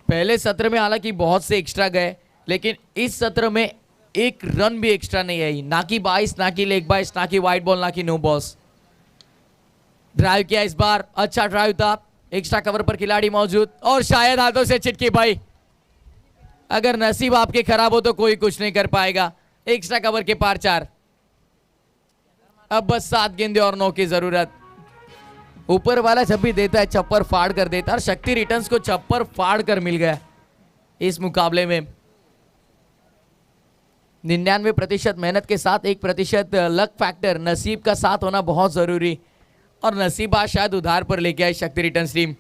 पहले सत्र में हालांकि बहुत से एक्स्ट्रा गए, लेकिन इस सत्र में एक रन भी एक्स्ट्रा नहीं आई। ना कि 22, ना कि लेग बाइस, ना कि वाइड बॉल, ना कि नो बॉल्स। ड्राइव किया इस बार, अच्छा ड्राइव था, एक्स्ट्रा कवर पर खिलाड़ी मौजूद और शायद हाथों से चिटकी भाई। अगर नसीब आपके खराब हो तो कोई कुछ नहीं कर पाएगा। एक्स्ट्रा कवर के पार 4। अब बस 7 गेंदे और 9 की जरूरत। ऊपर वाला जब भी देता है छप्पर फाड़ कर देता है, और शक्ति रिटर्न्स को छप्पर फाड़ कर मिल गया इस मुकाबले में। 99% मेहनत के साथ 1% लक फैक्टर, नसीब का साथ होना बहुत जरूरी, और नसीब आज शायद उधार पर लेके आई शक्ति रिटर्न्स टीम।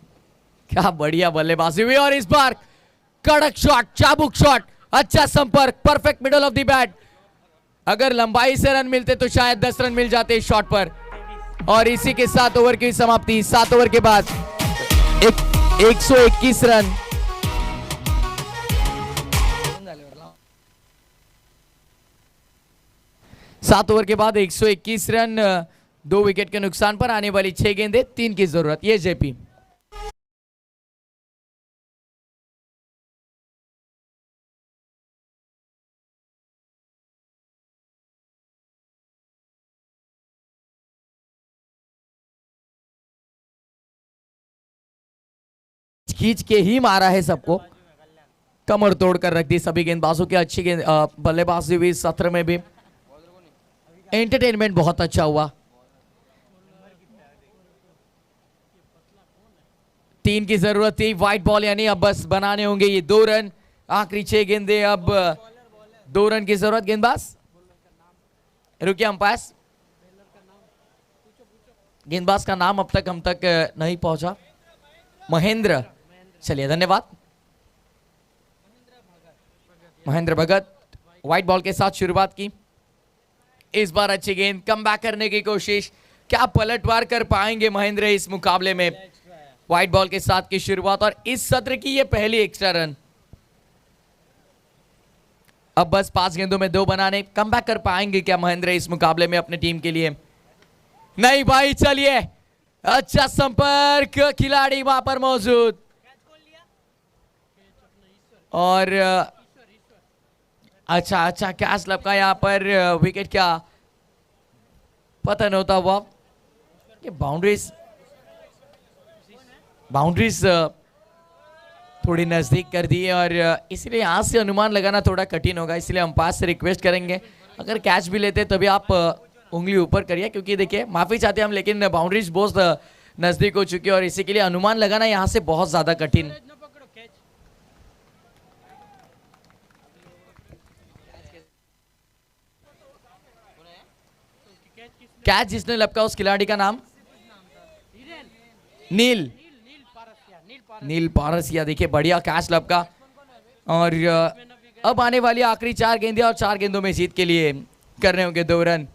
क्या बढ़िया बल्लेबाजी हुई, और इस बार कड़क शॉट, चाबुक शॉट, अच्छा संपर्क, perfect middle of the bat. अगर लंबाई से रन मिलते तो शायद 10 रन मिल जाते इस शॉट पर। और इसी के साथ ओवर की समाप्ति। 7 ओवर के बाद 121 रन। सात ओवर के बाद 121 रन, 2 विकेट के नुकसान पर आने वाली 6 गेंदें, 3 की जरूरत। ये जेपी खींच के ही मारा है सबको, कमर तोड़ कर रख दी सभी गेंदबाजों की। अच्छी गेंद बल्लेबाजी हुई सत्र में भी, एंटरटेनमेंट बहुत अच्छा हुआ। 3 की जरूरत थी, व्हाइट बॉल, यानी अब बस बनाने होंगे ये 2 रन। आखिरी 6 गेंदे, अब 2 रन की जरूरत। गेंदबाज रुकिए, अंपायर, गेंदबाज का नाम अब तक हम तक नहीं पहुंचा। महेंद्र, चलिए धन्यवाद। महेंद्र भगत व्हाइट बॉल के साथ शुरुआत की। इस बार अच्छी गेंद, कम बैक करने की कोशिश, क्या पलटवार कर पाएंगे महेंद्र इस मुकाबले में। व्हाइट बॉल के साथ की शुरुआत, और इस सत्र की ये पहली एक्स्ट्रा रन। अब बस 5 गेंदों में 2 बनाने, कम बैक कर पाएंगे क्या महेंद्र इस मुकाबले में अपने टीम के लिए। नहीं भाई, चलिए, अच्छा संपर्क, खिलाड़ी वहां पर मौजूद, और अच्छा कैच लपका यहाँ पर। विकेट क्या पतन होता हुआ, ये बाउंड्रीज थोड़ी नजदीक कर दी है, और इसलिए यहां से अनुमान लगाना थोड़ा कठिन होगा। इसलिए अंपायर से रिक्वेस्ट करेंगे, अगर कैच भी लेते तभी आप उंगली ऊपर करिए, क्योंकि देखिए माफी चाहते हैं हम, लेकिन बाउंड्रीज बहुत नजदीक हो चुकी है, और इसी के लिए अनुमान लगाना यहां से बहुत ज्यादा कठिन। कैच जिसने लपका उस खिलाड़ी का नाम नील पारसिया। देखिए बढ़िया कैच लपका, और अब आने वाली आखिरी 4 गेंदें, और 4 गेंदों में जीत के लिए करने होंगे 2 रन।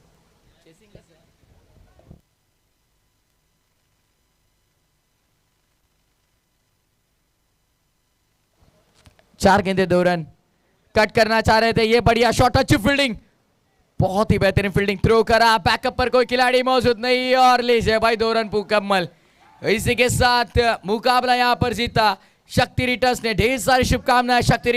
चार गेंदे 2 रन, कट करना चाह रहे थे, ये बढ़िया शॉट, अच्छी फील्डिंग, बहुत ही बेहतरीन फील्डिंग, थ्रो करा, बैकअप पर कोई खिलाड़ी मौजूद नहीं, और लीजिए भाई 2 रन मुकम्मल। इसी के साथ मुकाबला यहां पर जीता शक्ति रिटर्स ने ढेर सारी शुभकामनाएं शक्ति